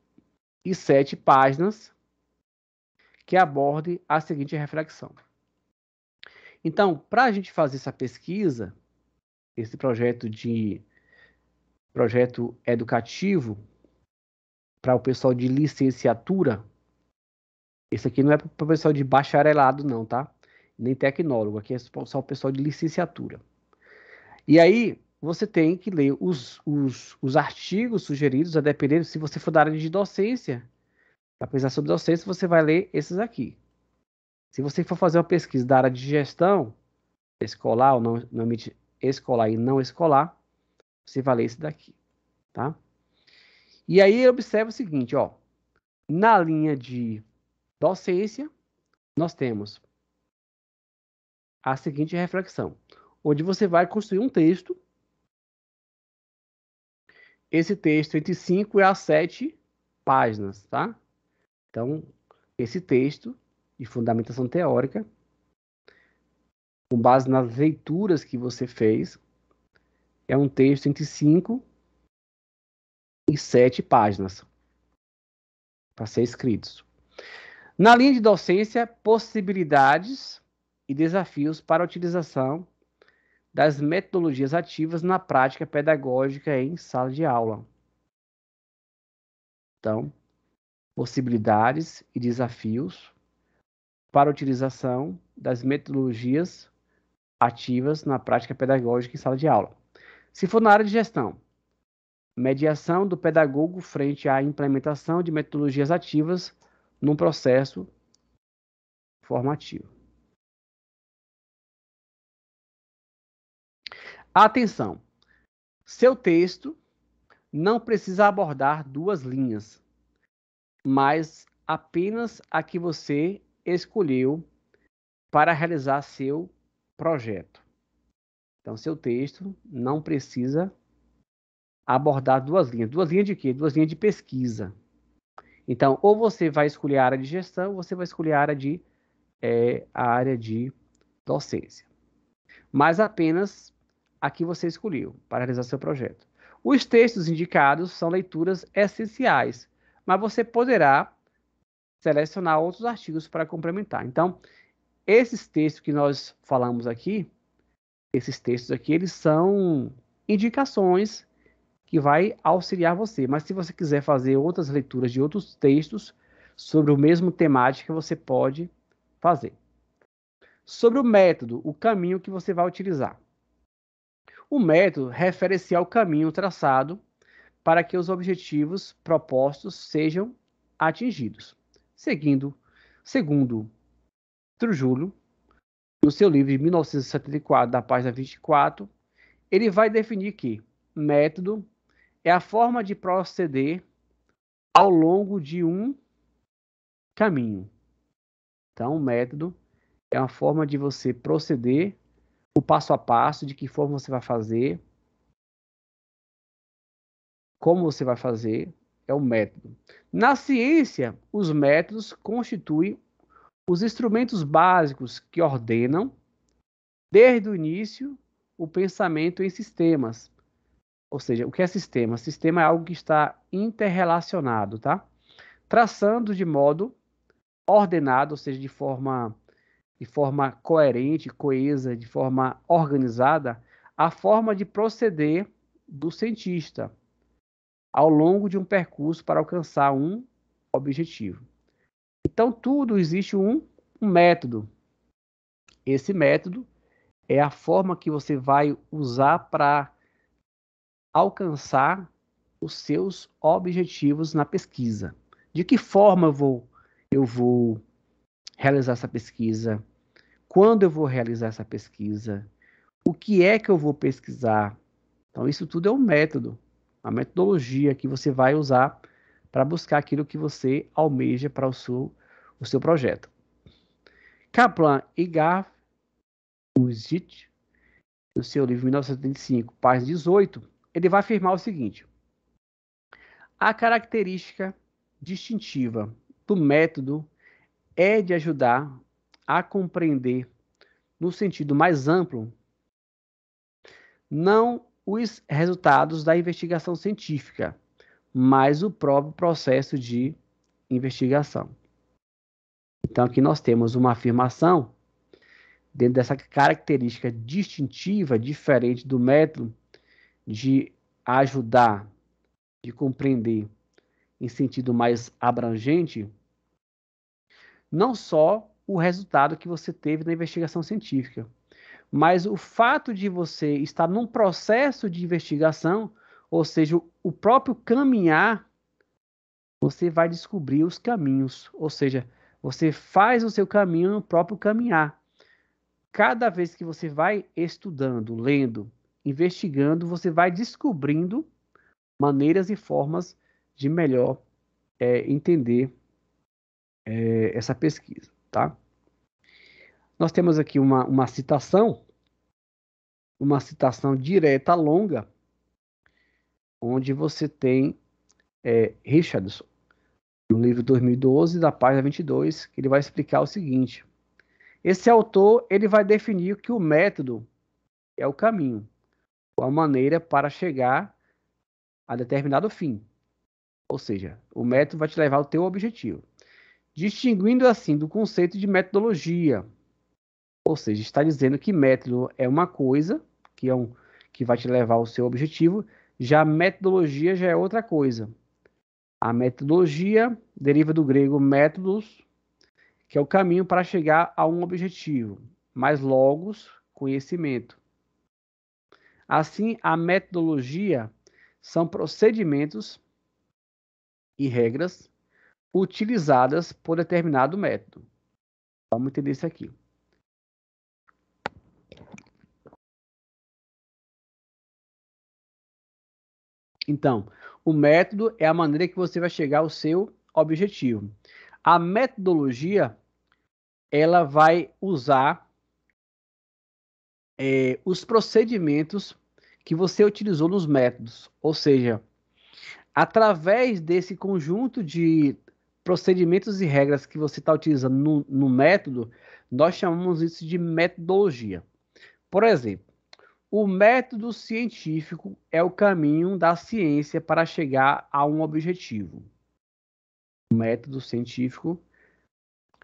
e 7 páginas que aborde a seguinte reflexão. Então, para a gente fazer essa pesquisa, esse projeto educativo para o pessoal de licenciatura, esse aqui não é para o pessoal de bacharelado não, tá? Nem tecnólogo, aqui é só o pessoal de licenciatura. E aí, você tem que ler os artigos sugeridos, a depender, se você for da área de docência, para pesquisar sobre docência, você vai ler esses aqui. Se você for fazer uma pesquisa da área de gestão, escolar ou não escolar e não escolar, você vai ler esse daqui, tá? E aí observa o seguinte, ó, na linha de docência, nós temos a seguinte reflexão, onde você vai construir um texto, esse texto entre 5 a 7 páginas, tá? Então, esse texto de fundamentação teórica, com base nas leituras que você fez, é um texto entre 5 e 7 páginas para ser escritos. Na linha de docência, possibilidades e desafios para a utilização das metodologias ativas na prática pedagógica em sala de aula. Então, possibilidades e desafios para a utilização das metodologias ativas na prática pedagógica em sala de aula. Se for na área de gestão, mediação do pedagogo frente à implementação de metodologias ativas num processo formativo. Atenção! Seu texto não precisa abordar 2 linhas, mas apenas a que você escolheu para realizar seu projeto. Então, seu texto não precisa abordar 2 linhas. 2 linhas de quê? 2 linhas de pesquisa. Então, ou você vai escolher a área de gestão, ou você vai escolher a área de docência. Mas apenas a que você escolheu para realizar seu projeto. Os textos indicados são leituras essenciais, mas você poderá selecionar outros artigos para complementar. Então, esses textos que nós falamos aqui, eles são indicações que vai auxiliar você. Mas se você quiser fazer outras leituras de outros textos sobre o mesmo temática, você pode fazer. Sobre o método, o caminho que você vai utilizar. O método refere-se ao caminho traçado para que os objetivos propostos sejam atingidos. Segundo Trujillo, no seu livro de 1974, da página 24, ele vai definir que método é a forma de proceder ao longo de um caminho. Então, o método é uma forma de você proceder, o passo a passo, de que forma você vai fazer, como você vai fazer, é o método. Na ciência, os métodos constituem os instrumentos básicos que ordenam, desde o início, o pensamento em sistemas. Ou seja, o que é sistema? Sistema é algo que está interrelacionado, tá? Traçando de modo ordenado, ou seja, de forma coerente, coesa, de forma organizada, a forma de proceder do cientista ao longo de um percurso para alcançar um objetivo. Então, tudo existe um método. Esse método é a forma que você vai usar para alcançar os seus objetivos na pesquisa. De que forma eu vou realizar essa pesquisa? Quando eu vou realizar essa pesquisa? O que é que eu vou pesquisar? Então, isso tudo é um método, uma metodologia que você vai usar para buscar aquilo que você almeja para o seu projeto. Kaplan e Gavuzic, no seu livro 1975, página 18, ele vai afirmar o seguinte: a característica distintiva do método é de ajudar a compreender, no sentido mais amplo, não os resultados da investigação científica, mas o próprio processo de investigação. Então, aqui nós temos uma afirmação, dentro dessa característica distintiva, diferente do método, de ajudar, de compreender em sentido mais abrangente, não só o resultado que você teve na investigação científica, Mas o fato de você estar num processo de investigação, ou seja, o próprio caminhar, você vai descobrir os caminhos, ou seja, você faz o seu caminho no próprio caminhar. Cada vez que você vai estudando, lendo, investigando, você vai descobrindo maneiras e formas de melhor entender essa pesquisa, tá? Nós temos aqui uma citação direta longa, onde você tem Richardson, no livro 2012, da página 22, que ele vai explicar o seguinte: esse autor ele vai definir que o método é o caminho, ou a maneira para chegar a determinado fim. Ou seja, o método vai te levar ao teu objetivo. Distinguindo assim do conceito de metodologia. Ou seja, está dizendo que método é uma coisa, que vai te levar ao seu objetivo, já a metodologia já é outra coisa. A metodologia deriva do grego métodos, que é o caminho para chegar a um objetivo, mais logos, conhecimento. Assim, a metodologia são procedimentos e regras utilizadas por determinado método. Vamos entender isso aqui. Então, o método é a maneira que você vai chegar ao seu objetivo. A metodologia, ela vai usar os procedimentos que você utilizou nos métodos. Ou seja, através desse conjunto de procedimentos e regras que você está utilizando no método, nós chamamos isso de metodologia. Por exemplo, o método científico é o caminho da ciência para chegar a um objetivo. O método científico,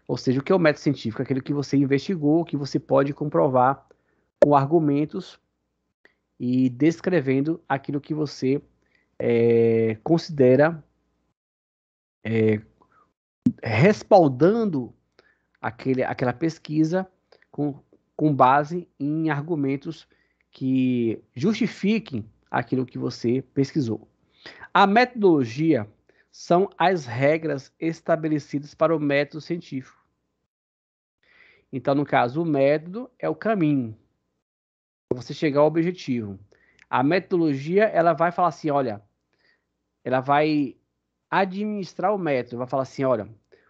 ou seja, o que é o método científico? Aquele que você investigou, que você pode comprovar com argumentos e descrevendo aquilo que você considera respaldando aquela pesquisa com base em argumentos que justifiquem aquilo que você pesquisou. A metodologia são as regras estabelecidas para o método científico. Então, no caso, o método é o caminho para você chegar ao objetivo. A metodologia, ela vai falar assim, olha, ela vai administrar o método, vai falar assim, olha,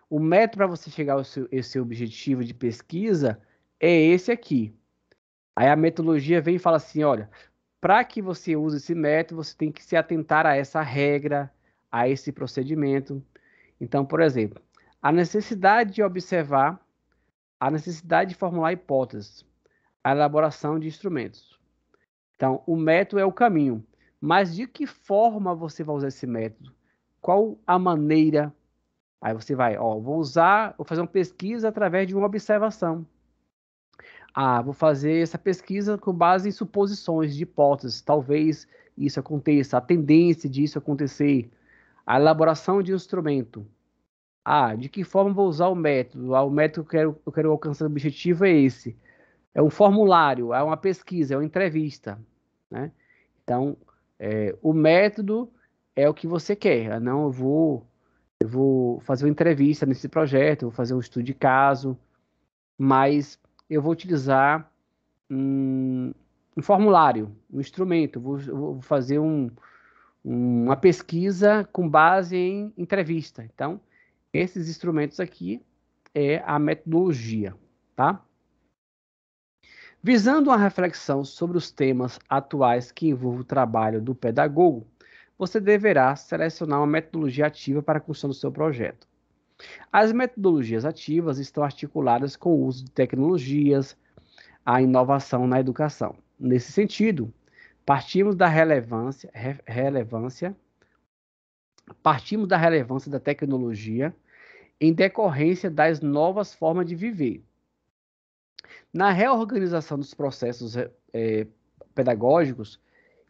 o método para você chegar ao esse objetivo de pesquisa é esse aqui. Aí a metodologia vem e fala assim, olha, para que você use esse método, você tem que se atentar a essa regra, a esse procedimento. Então, por exemplo, a necessidade de observar, a necessidade de formular hipóteses, a elaboração de instrumentos. Então, o método é o caminho. Mas de que forma você vai usar esse método? Qual a maneira? Aí você vai, vou fazer uma pesquisa através de uma observação. Vou fazer essa pesquisa com base em suposições, de hipóteses. Talvez isso aconteça, a tendência disso acontecer, a elaboração de um instrumento. De que forma vou usar o método? O método que eu quero alcançar o objetivo é esse. É um formulário, é uma pesquisa, é uma entrevista, né? Então, o método é o que você quer. Não, eu vou fazer uma entrevista nesse projeto, eu vou fazer um estudo de caso, mas eu vou utilizar um formulário, um instrumento, eu vou fazer uma pesquisa com base em entrevista. Então, esses instrumentos aqui é a metodologia, tá? Visando uma reflexão sobre os temas atuais que envolvem o trabalho do pedagogo, você deverá selecionar uma metodologia ativa para a construção do seu projeto. As metodologias ativas estão articuladas com o uso de tecnologias, a inovação na educação. Nesse sentido, partimos da relevância da tecnologia em decorrência das novas formas de viver. Na reorganização dos processos pedagógicos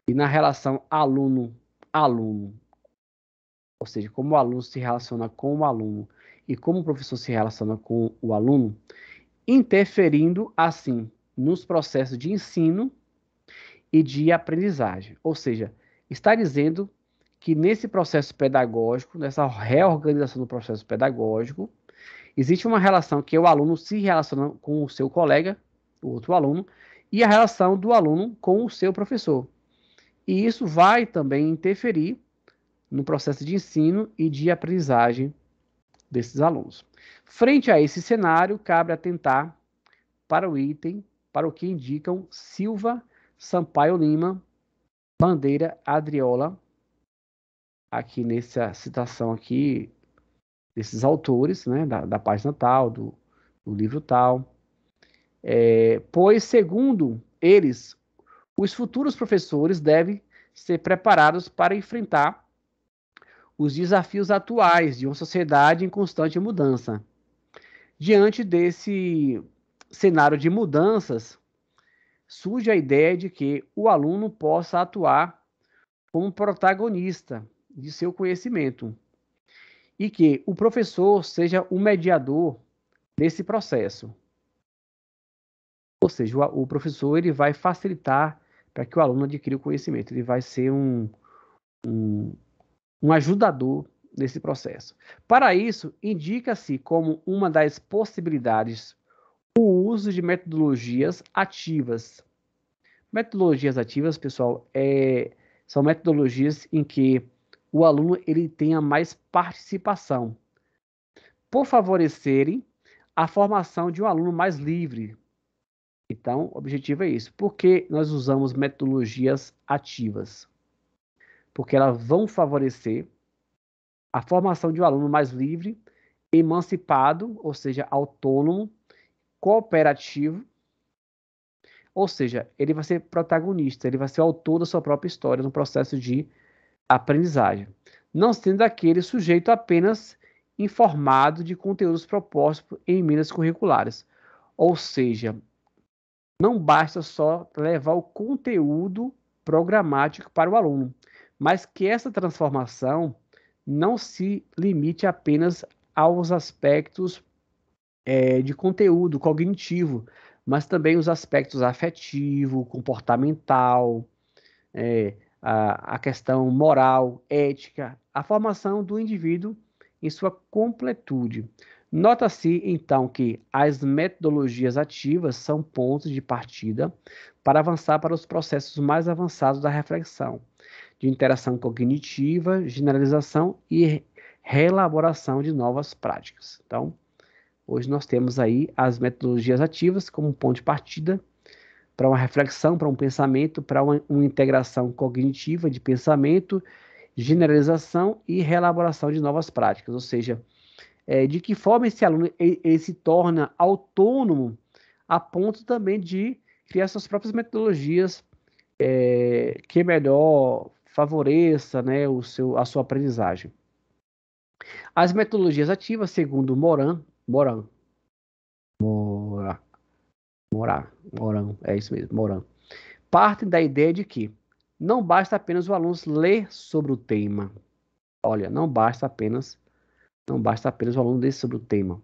e na relação aluno-aluno, ou seja, como o aluno se relaciona com o aluno e como o professor se relaciona com o aluno, interferindo, assim, nos processos de ensino e de aprendizagem. Ou seja, está dizendo que nesse processo pedagógico, nessa reorganização do processo pedagógico, existe uma relação que o aluno se relaciona com o seu colega, o outro aluno, e a relação do aluno com o seu professor. E isso vai também interferir no processo de ensino e de aprendizagem desses alunos. Frente a esse cenário, cabe atentar para o item, para o que indicam Silva, Sampaio Lima, Bandeira, Adriola, aqui nessa citação aqui, desses autores, né, da página tal, do livro tal. Pois, segundo eles, os futuros professores devem ser preparados para enfrentar os desafios atuais de uma sociedade em constante mudança. Diante desse cenário de mudanças, surge a ideia de que o aluno possa atuar como protagonista de seu conhecimento e que o professor seja o mediador desse processo. Ou seja, o professor ele vai facilitar para que o aluno adquira o conhecimento, ele vai ser um ajudador nesse processo. Para isso, indica-se como uma das possibilidades o uso de metodologias ativas. Metodologias ativas, pessoal, são metodologias em que o aluno ele tenha mais participação, por favorecerem a formação de um aluno mais livre. Então, o objetivo é isso. Por que nós usamos metodologias ativas? Porque elas vão favorecer a formação de um aluno mais livre, emancipado, ou seja, autônomo, cooperativo, ou seja, ele vai ser protagonista, ele vai ser o autor da sua própria história no processo de aprendizagem, não sendo aquele sujeito apenas informado de conteúdos propostos em emendas curriculares. Ou seja, não basta só levar o conteúdo programático para o aluno, mas que essa transformação não se limite apenas aos aspectos de conteúdo cognitivo, mas também os aspectos afetivo, comportamental, a questão moral, ética, a formação do indivíduo em sua completude. Nota-se, então, que as metodologias ativas são pontos de partida para avançar para os processos mais avançados da reflexão, de interação cognitiva, generalização e reelaboração de novas práticas. Então, hoje nós temos aí as metodologias ativas como um ponto de partida para uma reflexão, para um pensamento, para uma integração cognitiva de pensamento, generalização e reelaboração de novas práticas. Ou seja, de que forma esse aluno ele se torna autônomo a ponto também de criar suas próprias metodologias que melhor favoreça, né, a sua aprendizagem. As metodologias ativas, segundo Moran, é isso mesmo, Moran, partem da ideia de que não basta apenas o aluno ler sobre o tema. Olha, não basta apenas o aluno ler sobre o tema.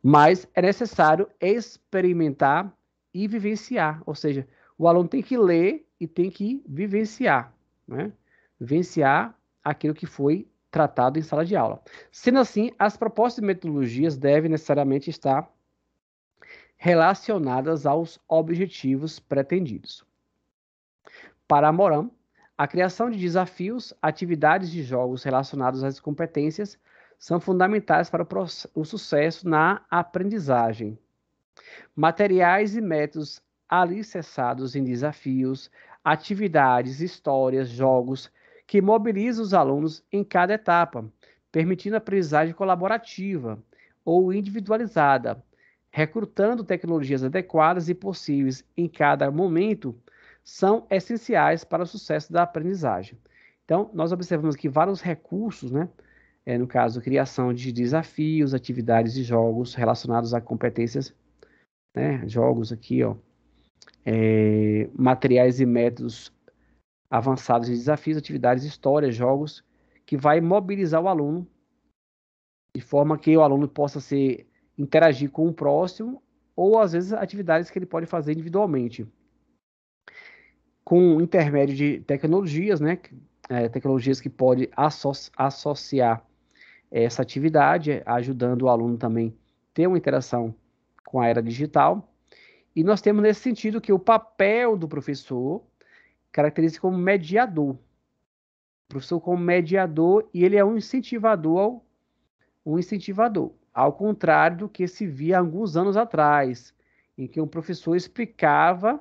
Mas é necessário experimentar e vivenciar. Ou seja, o aluno tem que ler e tem que vivenciar, né? Vivenciar aquilo que foi tratado em sala de aula. Sendo assim, as propostas de metodologias devem necessariamente estar relacionadas aos objetivos pretendidos. Para Moran, a criação de desafios, atividades e jogos relacionados às competências são fundamentais para o sucesso na aprendizagem. Materiais e métodos alicerçados em desafios, atividades, histórias, jogos que mobilizam os alunos em cada etapa, permitindo a aprendizagem colaborativa ou individualizada, recrutando tecnologias adequadas e possíveis em cada momento, são essenciais para o sucesso da aprendizagem. Então, nós observamos aqui vários recursos, né? No caso, criação de desafios, atividades e jogos relacionados a competências, né? Jogos aqui, ó. Materiais e métodos avançados de desafios, atividades, histórias, jogos, que vai mobilizar o aluno de forma que o aluno possa interagir com o próximo ou às vezes atividades que ele pode fazer individualmente, com o intermédio de tecnologias, né? Tecnologias que pode associar essa atividade, ajudando o aluno também ter uma interação com a era digital. E nós temos nesse sentido que o papel do professor caracteriza como mediador. O professor como mediador, e ele é um incentivador, ao contrário do que se via alguns anos atrás, em que um professor explicava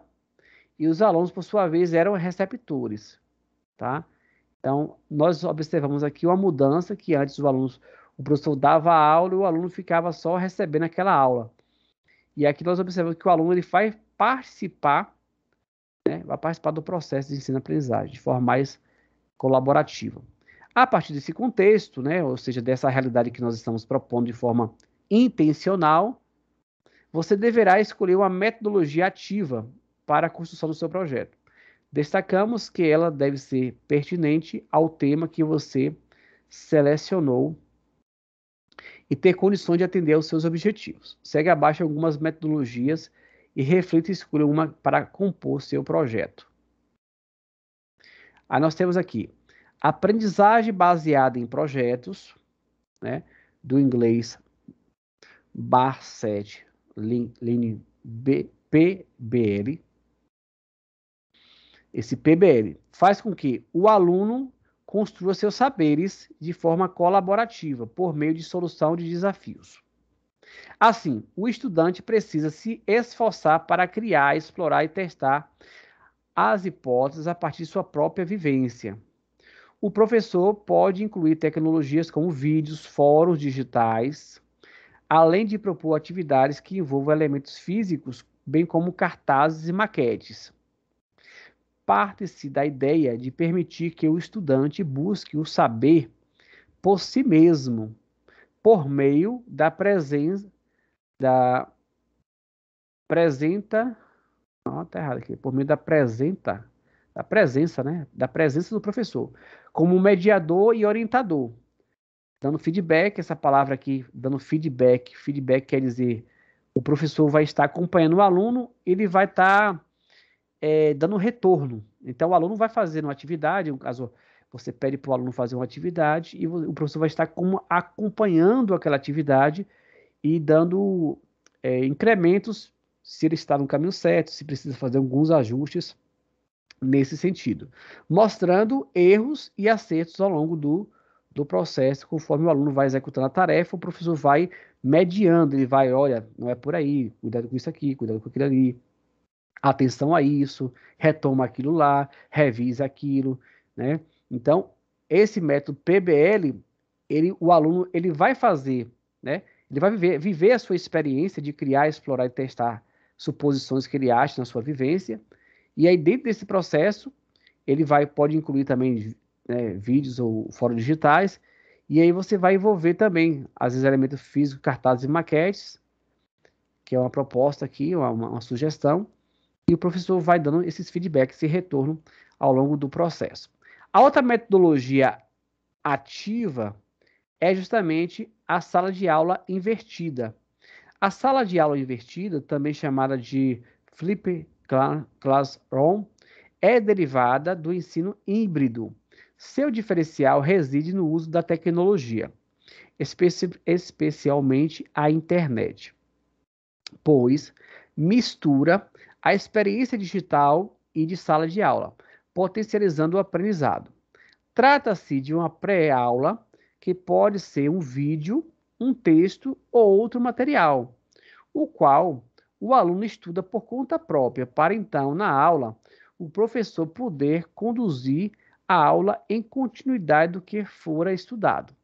e os alunos, por sua vez, eram receptores, tá? Então, nós observamos aqui uma mudança que antes o professor dava a aula e o aluno ficava só recebendo aquela aula. E aqui nós observamos que o aluno ele vai participar, né, vai participar do processo de ensino-aprendizagem de forma mais colaborativa. A partir desse contexto, né, ou seja, dessa realidade que nós estamos propondo de forma intencional, você deverá escolher uma metodologia ativa para a construção do seu projeto. Destacamos que ela deve ser pertinente ao tema que você selecionou e ter condições de atender aos seus objetivos. Segue abaixo algumas metodologias e reflita e escolha uma para compor seu projeto. Aí nós temos aqui aprendizagem baseada em projetos, né, do inglês Barset Line PBL. Esse PBL faz com que o aluno construa seus saberes de forma colaborativa, por meio de solução de desafios. Assim, o estudante precisa se esforçar para criar, explorar e testar as hipóteses a partir de sua própria vivência. O professor pode incluir tecnologias como vídeos, fóruns digitais, além de propor atividades que envolvam elementos físicos, bem como cartazes e maquetes. Parte-se da ideia de permitir que o estudante busque o saber por si mesmo, por meio da presença, tá errado aqui, por meio da presença, né, da presença do professor, como mediador e orientador, dando feedback. Essa palavra aqui, dando feedback quer dizer o professor vai estar acompanhando o aluno, ele vai estar dando retorno. Então, o aluno vai fazer uma atividade, no caso, você pede para o aluno fazer uma atividade e o professor vai estar acompanhando aquela atividade e dando incrementos se ele está no caminho certo, se precisa fazer alguns ajustes nesse sentido, mostrando erros e acertos ao longo do processo. Conforme o aluno vai executando a tarefa, o professor vai mediando, ele vai, olha, não é por aí, cuidado com isso aqui, cuidado com aquilo ali, atenção a isso, retoma aquilo lá, revisa aquilo, né? Então, esse método PBL, o aluno ele vai fazer, né? Ele vai viver a sua experiência de criar, explorar e testar suposições que ele acha na sua vivência, e aí dentro desse processo, ele pode incluir também, né, vídeos ou fóruns digitais, e aí você vai envolver também, às vezes, elementos físicos, cartazes e maquetes, que é uma proposta aqui, uma sugestão, e o professor vai dando esses feedbacks, esse retorno ao longo do processo. A outra metodologia ativa é justamente a sala de aula invertida. A sala de aula invertida, também chamada de Flip Classroom, é derivada do ensino híbrido. Seu diferencial reside no uso da tecnologia, especialmente a internet, pois mistura a experiência digital e de sala de aula, potencializando o aprendizado. Trata-se de uma pré-aula que pode ser um vídeo, um texto ou outro material, o qual o aluno estuda por conta própria, para então, na aula, o professor poder conduzir a aula em continuidade do que fora estudado.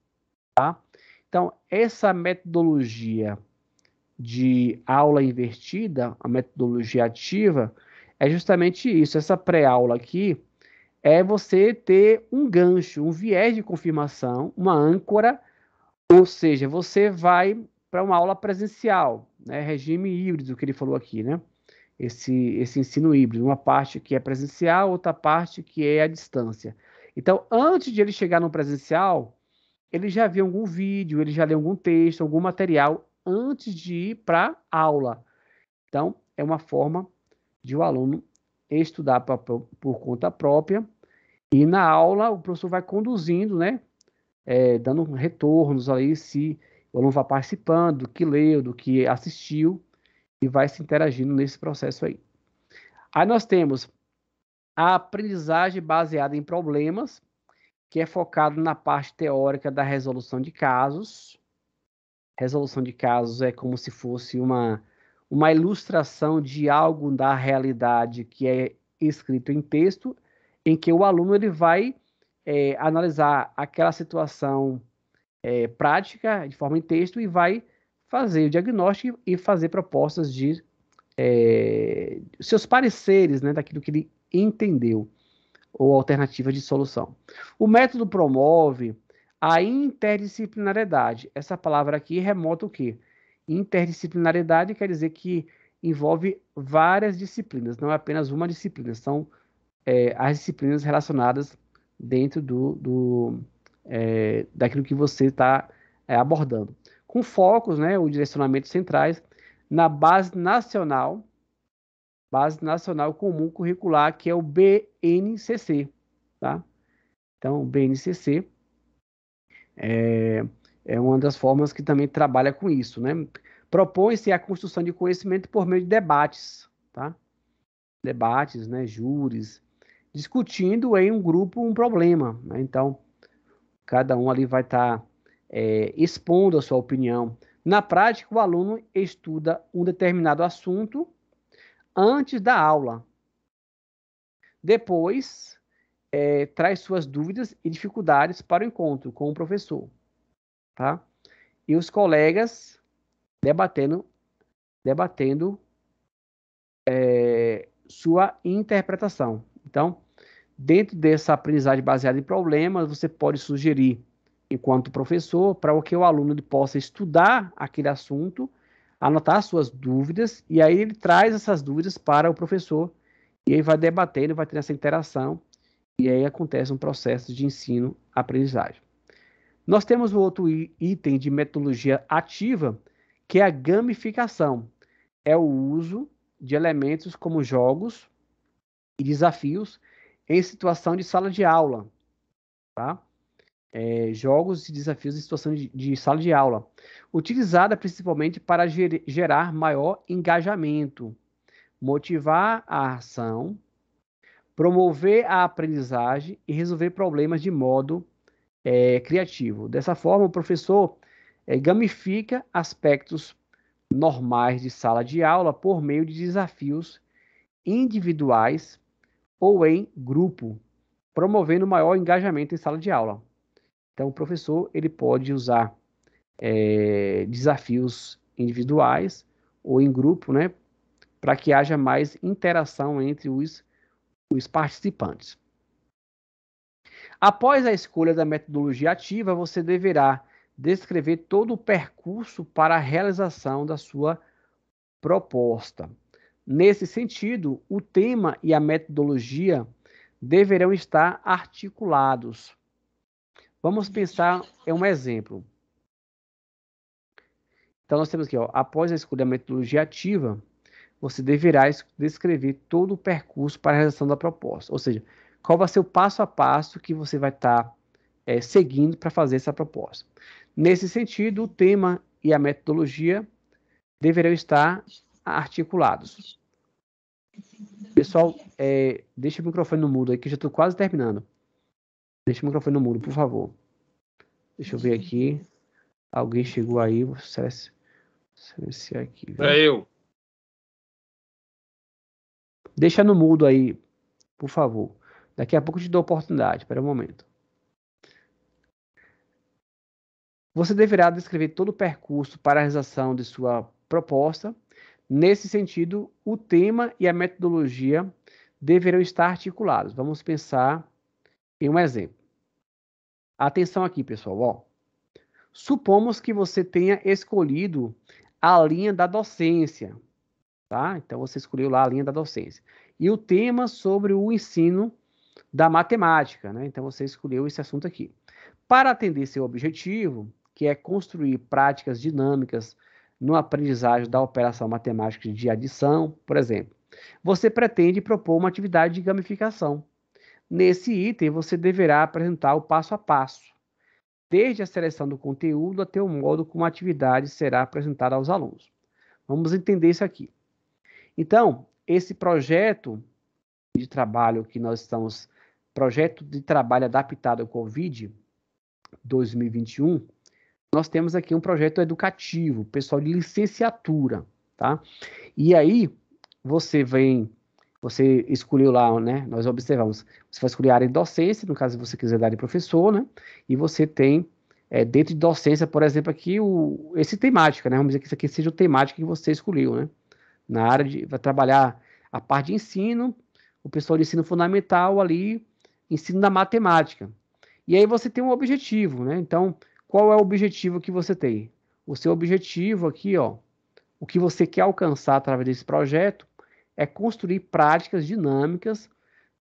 Tá? Então, essa metodologia de aula invertida, a metodologia ativa, é justamente isso. Essa pré-aula aqui é você ter um gancho, um viés de confirmação, uma âncora, ou seja, você vai para uma aula presencial, né? Regime híbrido, que ele falou aqui, né? Esse ensino híbrido, uma parte que é presencial, outra parte que é à distância. Então, antes de ele chegar no presencial, ele já viu algum vídeo, ele já leu algum texto, algum material antes de ir para a aula. Então, é uma forma de o aluno estudar por conta própria, e na aula o professor vai conduzindo, né, dando retornos aí, se o aluno vai participando, do que leu, do que assistiu, e vai se interagindo nesse processo aí. Aí nós temos a aprendizagem baseada em problemas, que é focado na parte teórica da resolução de casos. Resolução de casos é como se fosse uma ilustração de algo da realidade que é escrito em texto, em que o aluno ele vai analisar aquela situação prática de forma em texto e vai fazer o diagnóstico e fazer propostas de seus pareceres, né, daquilo que ele entendeu, ou alternativas de solução. O método promove a interdisciplinariedade. Essa palavra aqui remota o quê? Interdisciplinariedade quer dizer que envolve várias disciplinas, não é apenas uma disciplina, são as disciplinas relacionadas dentro daquilo que você está abordando. Com focos, né, ou direcionamentos centrais, na Base Nacional Comum Curricular, que é o BNCC, tá? Então, o BNCC é uma das formas que também trabalha com isso, né? Propõe-se a construção de conhecimento por meio de debates, tá? Debates, né, júris, discutindo em um grupo um problema, né? Então, cada um ali vai estar expondo a sua opinião. Na prática, o aluno estuda um determinado assunto antes da aula. Depois, traz suas dúvidas e dificuldades para o encontro com o professor, tá? E os colegas debatendo sua interpretação. Então, dentro dessa aprendizagem baseada em problemas, você pode sugerir, enquanto professor, para que o aluno possa estudar aquele assunto, anotar suas dúvidas, e aí ele traz essas dúvidas para o professor, e aí vai debatendo, vai tendo essa interação, e aí acontece um processo de ensino-aprendizagem. Nós temos um outro item de metodologia ativa, que é a gamificação. É o uso de elementos como jogos e desafios em situação de sala de aula, tá? Jogos e desafios em situação de sala de aula, utilizada principalmente para gerar maior engajamento, motivar a ação, promover a aprendizagem e resolver problemas de modo criativo. Dessa forma, o professor gamifica aspectos normais de sala de aula por meio de desafios individuais ou em grupo, promovendo maior engajamento em sala de aula. Então, o professor ele pode usar desafios individuais ou em grupo, né, para que haja mais interação entre os participantes. Após a escolha da metodologia ativa, você deverá descrever todo o percurso para a realização da sua proposta. Nesse sentido, o tema e a metodologia deverão estar articulados. Vamos pensar em um exemplo. Então, nós temos aqui, ó, após a escolha da metodologia ativa, você deverá descrever todo o percurso para a realização da proposta. Ou seja, qual vai ser o passo a passo que você vai estar seguindo para fazer essa proposta. Nesse sentido, o tema e a metodologia deverão estar articulados. Pessoal, deixa o microfone no mudo aí, que eu já estou quase terminando. Deixa o microfone no mudo, por favor. Deixa eu ver aqui. Alguém chegou aí, vou silenciar aqui. Viu? É eu. Deixa no mudo aí, por favor. Daqui a pouco eu te dou a oportunidade. Espera um momento. Você deverá descrever todo o percurso para a realização de sua proposta. Nesse sentido, o tema e a metodologia deverão estar articulados. Vamos pensar em um exemplo. Atenção aqui, pessoal. Ó. Supomos que você tenha escolhido a linha da docência. Tá? Então, você escolheu lá a linha da docência. E o tema sobre o ensino da matemática. Né? Então, você escolheu esse assunto aqui. Para atender seu objetivo, que é construir práticas dinâmicas no aprendizagem da operação matemática de adição, por exemplo. Você pretende propor uma atividade de gamificação. Nesse item, você deverá apresentar o passo a passo, desde a seleção do conteúdo até o modo como a atividade será apresentada aos alunos. Vamos entender isso aqui. Então, esse projeto de trabalho que nós estamos, projeto de trabalho adaptado ao Covid 2021, nós temos aqui um projeto educativo, pessoal de licenciatura, tá? E aí, você escolheu lá, né? Nós observamos, você vai escolher a área de docência, no caso, se você quiser dar de professor, né? E você tem, dentro de docência, por exemplo, aqui, esse temática, né? Vamos dizer que isso aqui seja o temática que você escolheu, né? Na área de, vai trabalhar a parte de ensino, o pessoal de ensino fundamental ali, ensino da matemática. E aí você tem um objetivo, né? Então, qual é o objetivo que você tem? O seu objetivo aqui, ó, o que você quer alcançar através desse projeto é construir práticas dinâmicas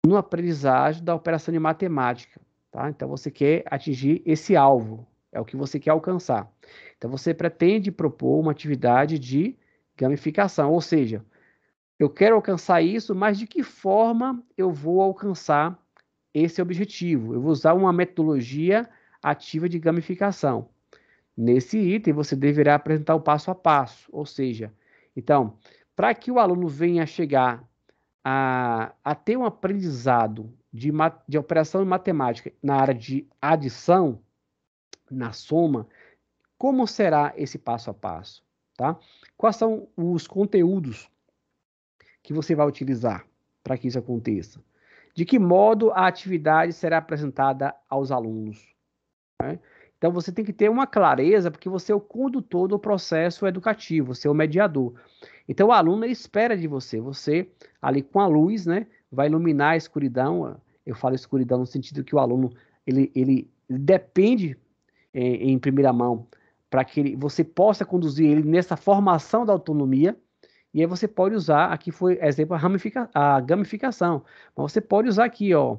no aprendizagem da operação de matemática, tá? Então, você quer atingir esse alvo, é o que você quer alcançar. Então, você pretende propor uma atividade de gamificação, ou seja, eu quero alcançar isso, mas de que forma eu vou alcançar esse objetivo? Eu vou usar uma metodologia ativa de gamificação. Nesse item, você deverá apresentar o passo a passo, ou seja, então, para que o aluno venha chegar a ter um aprendizado de operação matemática na área de adição, na soma, como será esse passo a passo? Tá? Quais são os conteúdos que você vai utilizar para que isso aconteça? De que modo a atividade será apresentada aos alunos? Né? Então, você tem que ter uma clareza, porque você é o condutor do processo educativo, você é o mediador. Então, o aluno espera de você. Você, ali com a luz, né, vai iluminar a escuridão. Eu falo escuridão no sentido que o aluno, ele depende em primeira mão para que você possa conduzir ele nessa formação da autonomia. E aí você pode usar, aqui foi exemplo, a gamificação. Mas você pode usar aqui, ó,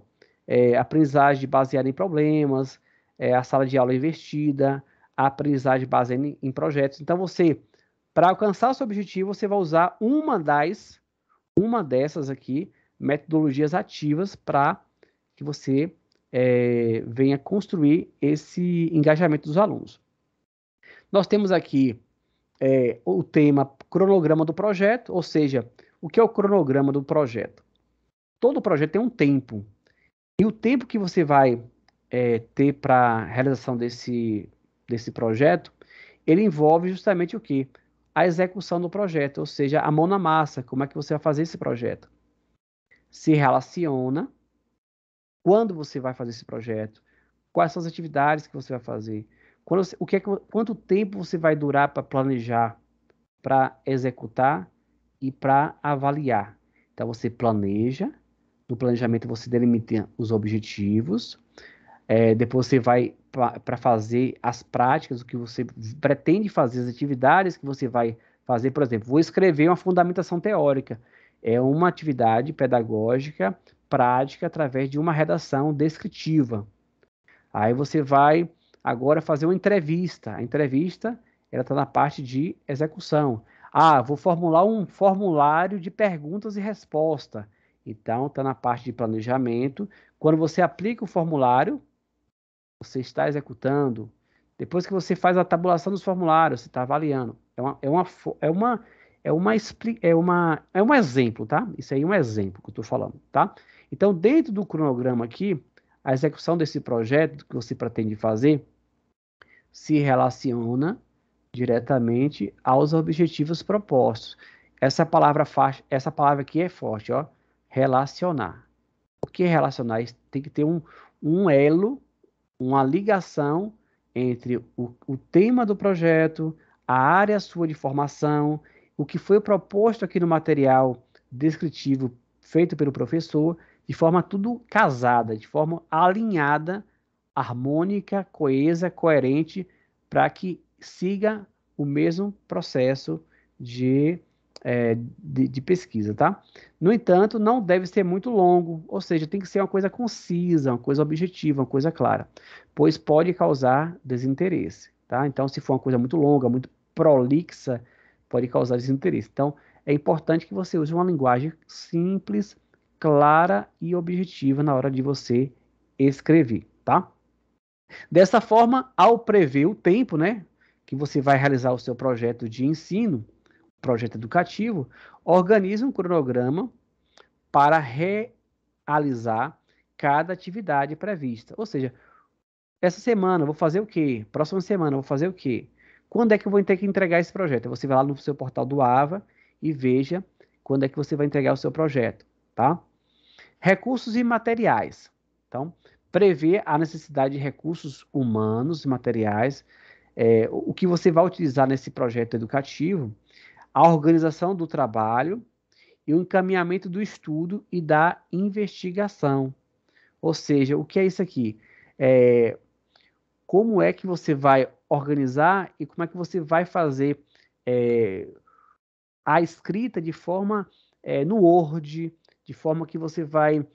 aprendizagem baseada em problemas, a sala de aula investida, a aprendizagem baseada em projetos. Então, você, para alcançar o seu objetivo, você vai usar uma dessas aqui, metodologias ativas para que você venha construir esse engajamento dos alunos. Nós temos aqui o tema cronograma do projeto, ou seja, o que é o cronograma do projeto? Todo projeto tem um tempo. E o tempo que você vai ter para a realização desse projeto, ele envolve justamente o quê? A execução do projeto, ou seja, a mão na massa, como é que você vai fazer esse projeto? Se relaciona, quando você vai fazer esse projeto, quais são as atividades que você vai fazer, quanto tempo você vai durar para planejar, para executar e para avaliar. Então, você planeja, no planejamento você delimita os objetivos, depois você vai para fazer as práticas, o que você pretende fazer, as atividades que você vai fazer. Por exemplo, vou escrever uma fundamentação teórica. É uma atividade pedagógica prática através de uma redação descritiva. Aí você vai agora fazer uma entrevista. A entrevista, ela está na parte de execução. Ah, vou formular um formulário de perguntas e respostas. Então, está na parte de planejamento. Quando você aplica o formulário, você está executando. Depois que você faz a tabulação dos formulários, você está avaliando. É um exemplo, tá? Isso aí é um exemplo que eu estou falando, tá? Então, dentro do cronograma aqui, a execução desse projeto que você pretende fazer se relaciona diretamente aos objetivos propostos. Essa palavra aqui é forte, ó. Relacionar. O que é relacionar? Tem que ter um elo, uma ligação entre o tema do projeto, a área sua de formação, o que foi proposto aqui no material descritivo feito pelo professor, de forma tudo casada, de forma alinhada, harmônica, coesa, coerente, para que siga o mesmo processo de pesquisa, tá? No entanto, não deve ser muito longo, ou seja, tem que ser uma coisa concisa, uma coisa objetiva, uma coisa clara, pois pode causar desinteresse, tá? Então, se for uma coisa muito longa, muito prolixa, pode causar desinteresse. Então, é importante que você use uma linguagem simples, clara e objetiva na hora de você escrever, tá? Dessa forma, ao prever o tempo, né, que você vai realizar o seu projeto de ensino, projeto educativo, organize um cronograma para realizar cada atividade prevista. Ou seja, essa semana eu vou fazer o quê? Próxima semana eu vou fazer o quê? Quando é que eu vou ter que entregar esse projeto? Você vai lá no seu portal do AVA e veja quando é que você vai entregar o seu projeto, tá? Recursos e materiais. Então, prever a necessidade de recursos humanos e materiais, o que você vai utilizar nesse projeto educativo, a organização do trabalho e o encaminhamento do estudo e da investigação. Ou seja, o que é isso aqui? Como é que você vai organizar e como é que você vai fazer a escrita de forma no Word, de forma que você vai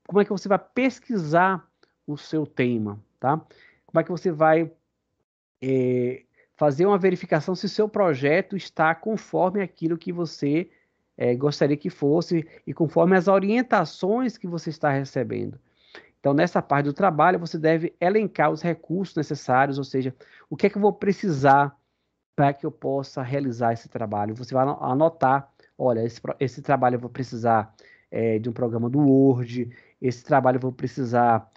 como é que você vai pesquisar o seu tema, tá? Como é que você vai fazer uma verificação se o seu projeto está conforme aquilo que você gostaria que fosse e conforme as orientações que você está recebendo. Então, nessa parte do trabalho, você deve elencar os recursos necessários, ou seja, o que é que eu vou precisar para que eu possa realizar esse trabalho. Você vai anotar, olha, esse trabalho eu vou precisar de um programa do Word, esse trabalho eu vou precisar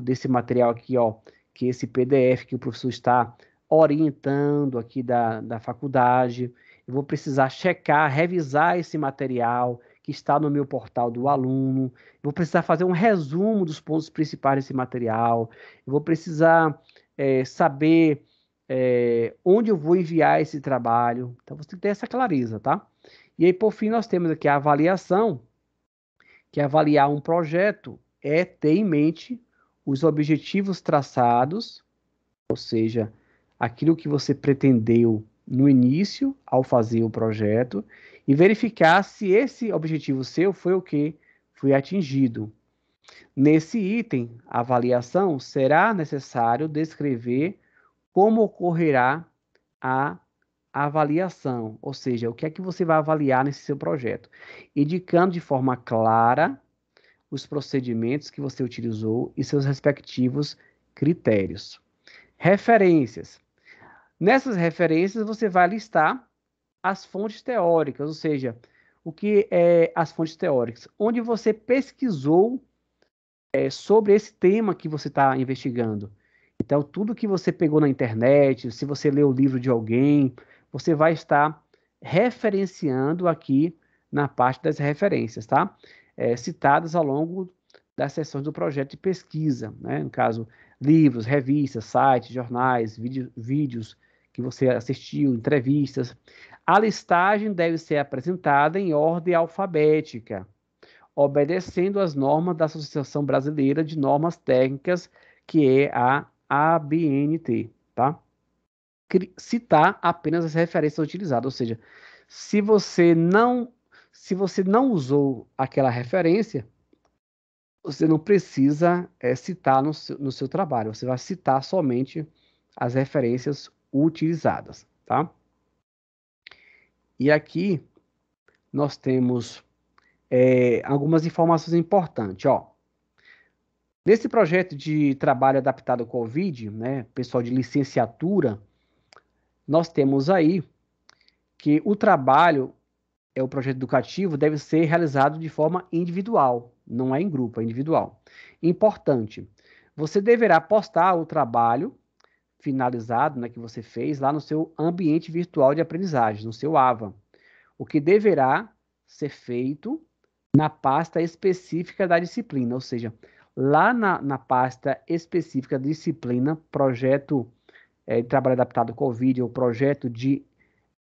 desse material aqui, ó, que esse PDF que o professor está orientando aqui da faculdade. Eu vou precisar checar, revisar esse material que está no meu portal do aluno. Eu vou precisar fazer um resumo dos pontos principais desse material. Eu vou precisar saber onde eu vou enviar esse trabalho. Então, você tem que ter essa clareza, tá? E aí, por fim, nós temos aqui a avaliação, que avaliar um projeto é ter em mente os objetivos traçados, ou seja, aquilo que você pretendeu no início, ao fazer o projeto, e verificar se esse objetivo seu foi o que foi atingido. Nesse item, avaliação, será necessário descrever como ocorrerá a avaliação, ou seja, o que é que você vai avaliar nesse seu projeto, indicando de forma clara os procedimentos que você utilizou e seus respectivos critérios. Referências. Nessas referências você vai listar as fontes teóricas, ou seja, o que é as fontes teóricas? Onde você pesquisou sobre esse tema que você está investigando. Então, tudo que você pegou na internet, se você leu o livro de alguém, você vai estar referenciando aqui na parte das referências, tá? Citadas ao longo das sessões do projeto de pesquisa, né? No caso, livros, revistas, sites, jornais, vídeos que você assistiu, entrevistas. A listagem deve ser apresentada em ordem alfabética, obedecendo às normas da Associação Brasileira de Normas Técnicas, que é a ABNT, tá? Citar apenas as referências utilizadas, ou seja, se você não usou aquela referência, você não precisa citar no seu trabalho, você vai citar somente as referências utilizadas, tá? E aqui nós temos algumas informações importantes, ó. Nesse projeto de trabalho adaptado ao Covid, né, pessoal de licenciatura, nós temos aí que o trabalho, o projeto educativo, deve ser realizado de forma individual, não é em grupo, é individual. Importante, você deverá postar o trabalho finalizado, né, que você fez lá no seu ambiente virtual de aprendizagem, no seu AVA, o que deverá ser feito na pasta específica da disciplina, ou seja, lá na pasta específica da disciplina, projeto de trabalho adaptado ao Covid, ou projeto de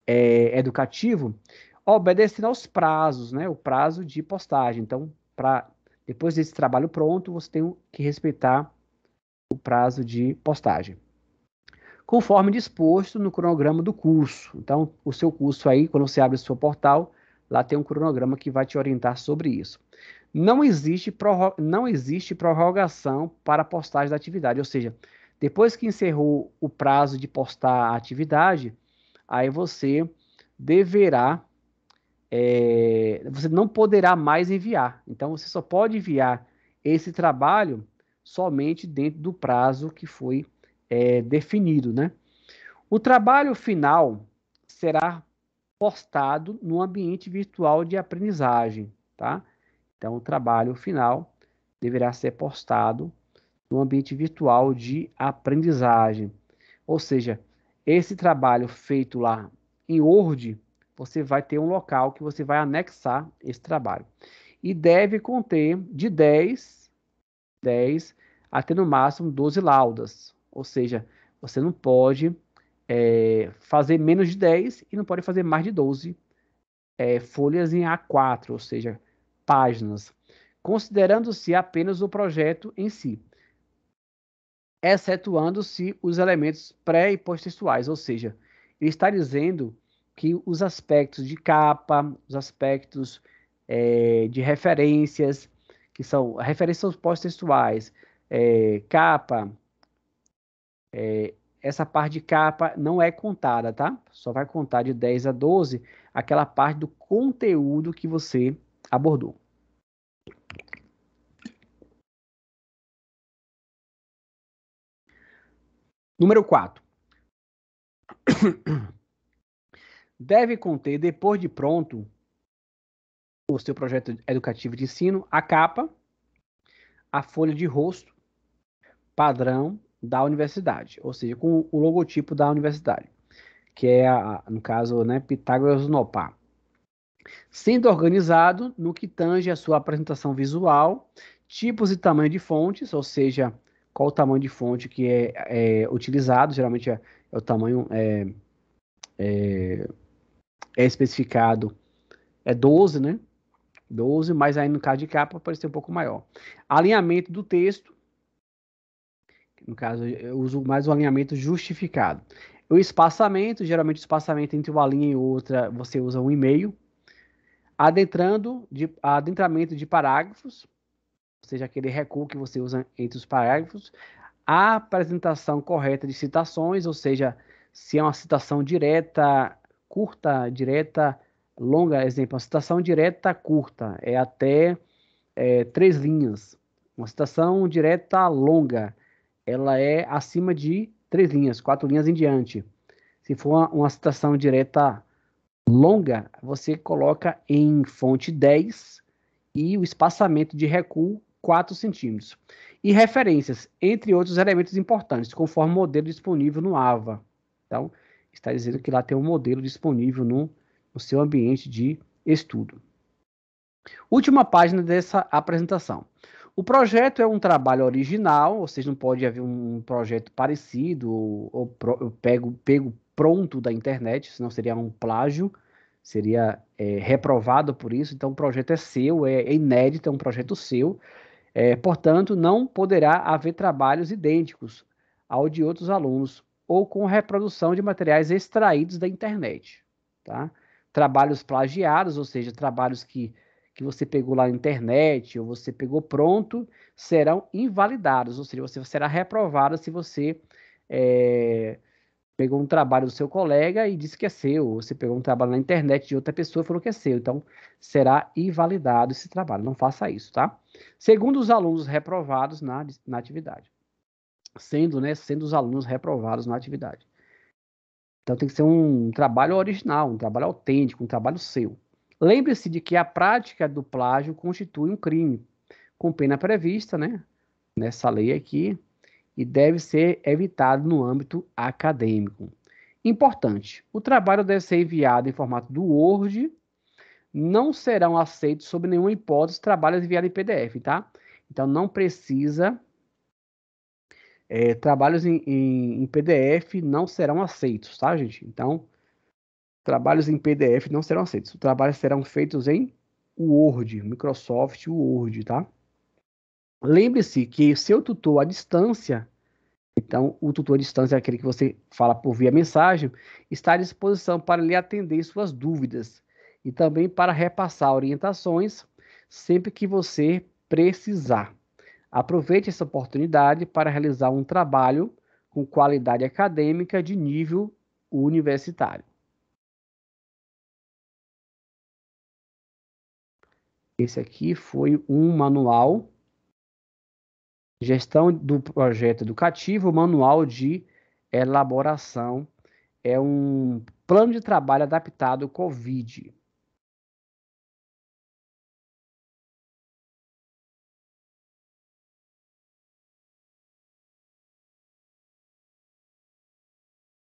educativo, obedecendo aos prazos, né? O prazo de postagem. Então, depois desse trabalho pronto, você tem que respeitar o prazo de postagem. Conforme disposto no cronograma do curso. Então, o seu curso aí, quando você abre o seu portal, lá tem um cronograma que vai te orientar sobre isso. Não existe prorrogação para postagem da atividade, ou seja, depois que encerrou o prazo de postar a atividade, aí você deverá, você não poderá mais enviar. Então, você só pode enviar esse trabalho somente dentro do prazo que foi definido, né? O trabalho final será postado no ambiente virtual de aprendizagem, tá? Então, o trabalho final deverá ser postado no ambiente virtual de aprendizagem. Ou seja, esse trabalho feito lá em Word, você vai ter um local que você vai anexar esse trabalho. E deve conter de 10 até no máximo 12 laudas. Ou seja, você não pode fazer menos de 10 e não pode fazer mais de 12 folhas em A4, ou seja, páginas, considerando-se apenas o projeto em si, excetuando-se os elementos pré e pós-textuais, ou seja, ele está dizendo que os aspectos de capa, os aspectos de referências, que são referências pós-textuais, capa, essa parte de capa não é contada, tá? Só vai contar de 10 a 12 aquela parte do conteúdo que você abordou. Número 4. Deve conter, depois de pronto, o seu projeto educativo de ensino, a capa, a folha de rosto padrão da universidade, ou seja, com o logotipo da universidade, que é, no caso, né, Pitágoras Unopar. Sendo organizado no que tange a sua apresentação visual, tipos e tamanho de fontes, ou seja, qual o tamanho de fonte que é utilizado, geralmente é o tamanho especificado, é 12, né? 12, mas aí no caso de capa pode ser um pouco maior. Alinhamento do texto, no caso eu uso mais o alinhamento justificado. O espaçamento, geralmente o espaçamento entre uma linha e outra, você usa 1,5. Adentramento de parágrafos, ou seja, aquele recuo que você usa entre os parágrafos. A apresentação correta de citações, ou seja, se é uma citação direta, curta, direta, longa, exemplo, uma citação direta curta, é até 3 linhas. Uma citação direta longa, ela é acima de 3 linhas, 4 linhas em diante. Se for uma citação direta longa, você coloca em fonte 10 e o espaçamento de recuo 4 centímetros. E referências, entre outros elementos importantes, conforme o modelo disponível no AVA. Então, está dizendo que lá tem um modelo disponível no seu ambiente de estudo. Última página dessa apresentação. O projeto é um trabalho original, ou seja, não pode haver um projeto parecido ou pego pronto da internet, senão seria um plágio, seria reprovado por isso. Então, o projeto é seu, é inédito, é um projeto seu. Portanto, não poderá haver trabalhos idênticos ao de outros alunos ou com reprodução de materiais extraídos da internet. Tá? Trabalhos plagiados, ou seja, trabalhos que você pegou lá na internet ou você pegou pronto, serão invalidados, ou seja, você será reprovado se você pegou um trabalho do seu colega e disse que é seu, ou você pegou um trabalho na internet de outra pessoa e falou que é seu, então será invalidado esse trabalho, não faça isso, tá? Segundo os alunos reprovados na atividade, sendo os alunos reprovados na atividade. Então tem que ser um trabalho original, um trabalho autêntico, um trabalho seu. Lembre-se de que a prática do plágio constitui um crime, com pena prevista, né, nessa lei aqui, e deve ser evitado no âmbito acadêmico. Importante, o trabalho deve ser enviado em formato do Word, não serão aceitos sob nenhuma hipótese trabalhos enviados em PDF, tá? Então não precisa, trabalhos em PDF não serão aceitos, tá, gente? Então, trabalhos em PDF não serão aceitos. Os trabalhos serão feitos em Word, Microsoft Word, tá? Lembre-se que seu tutor à distância, então o tutor à distância é aquele que você fala por via mensagem, está à disposição para lhe atender suas dúvidas e também para repassar orientações sempre que você precisar. Aproveite essa oportunidade para realizar um trabalho com qualidade acadêmica de nível universitário. Esse aqui foi um manual, gestão do projeto educativo, manual de elaboração. É um plano de trabalho adaptado ao Covid.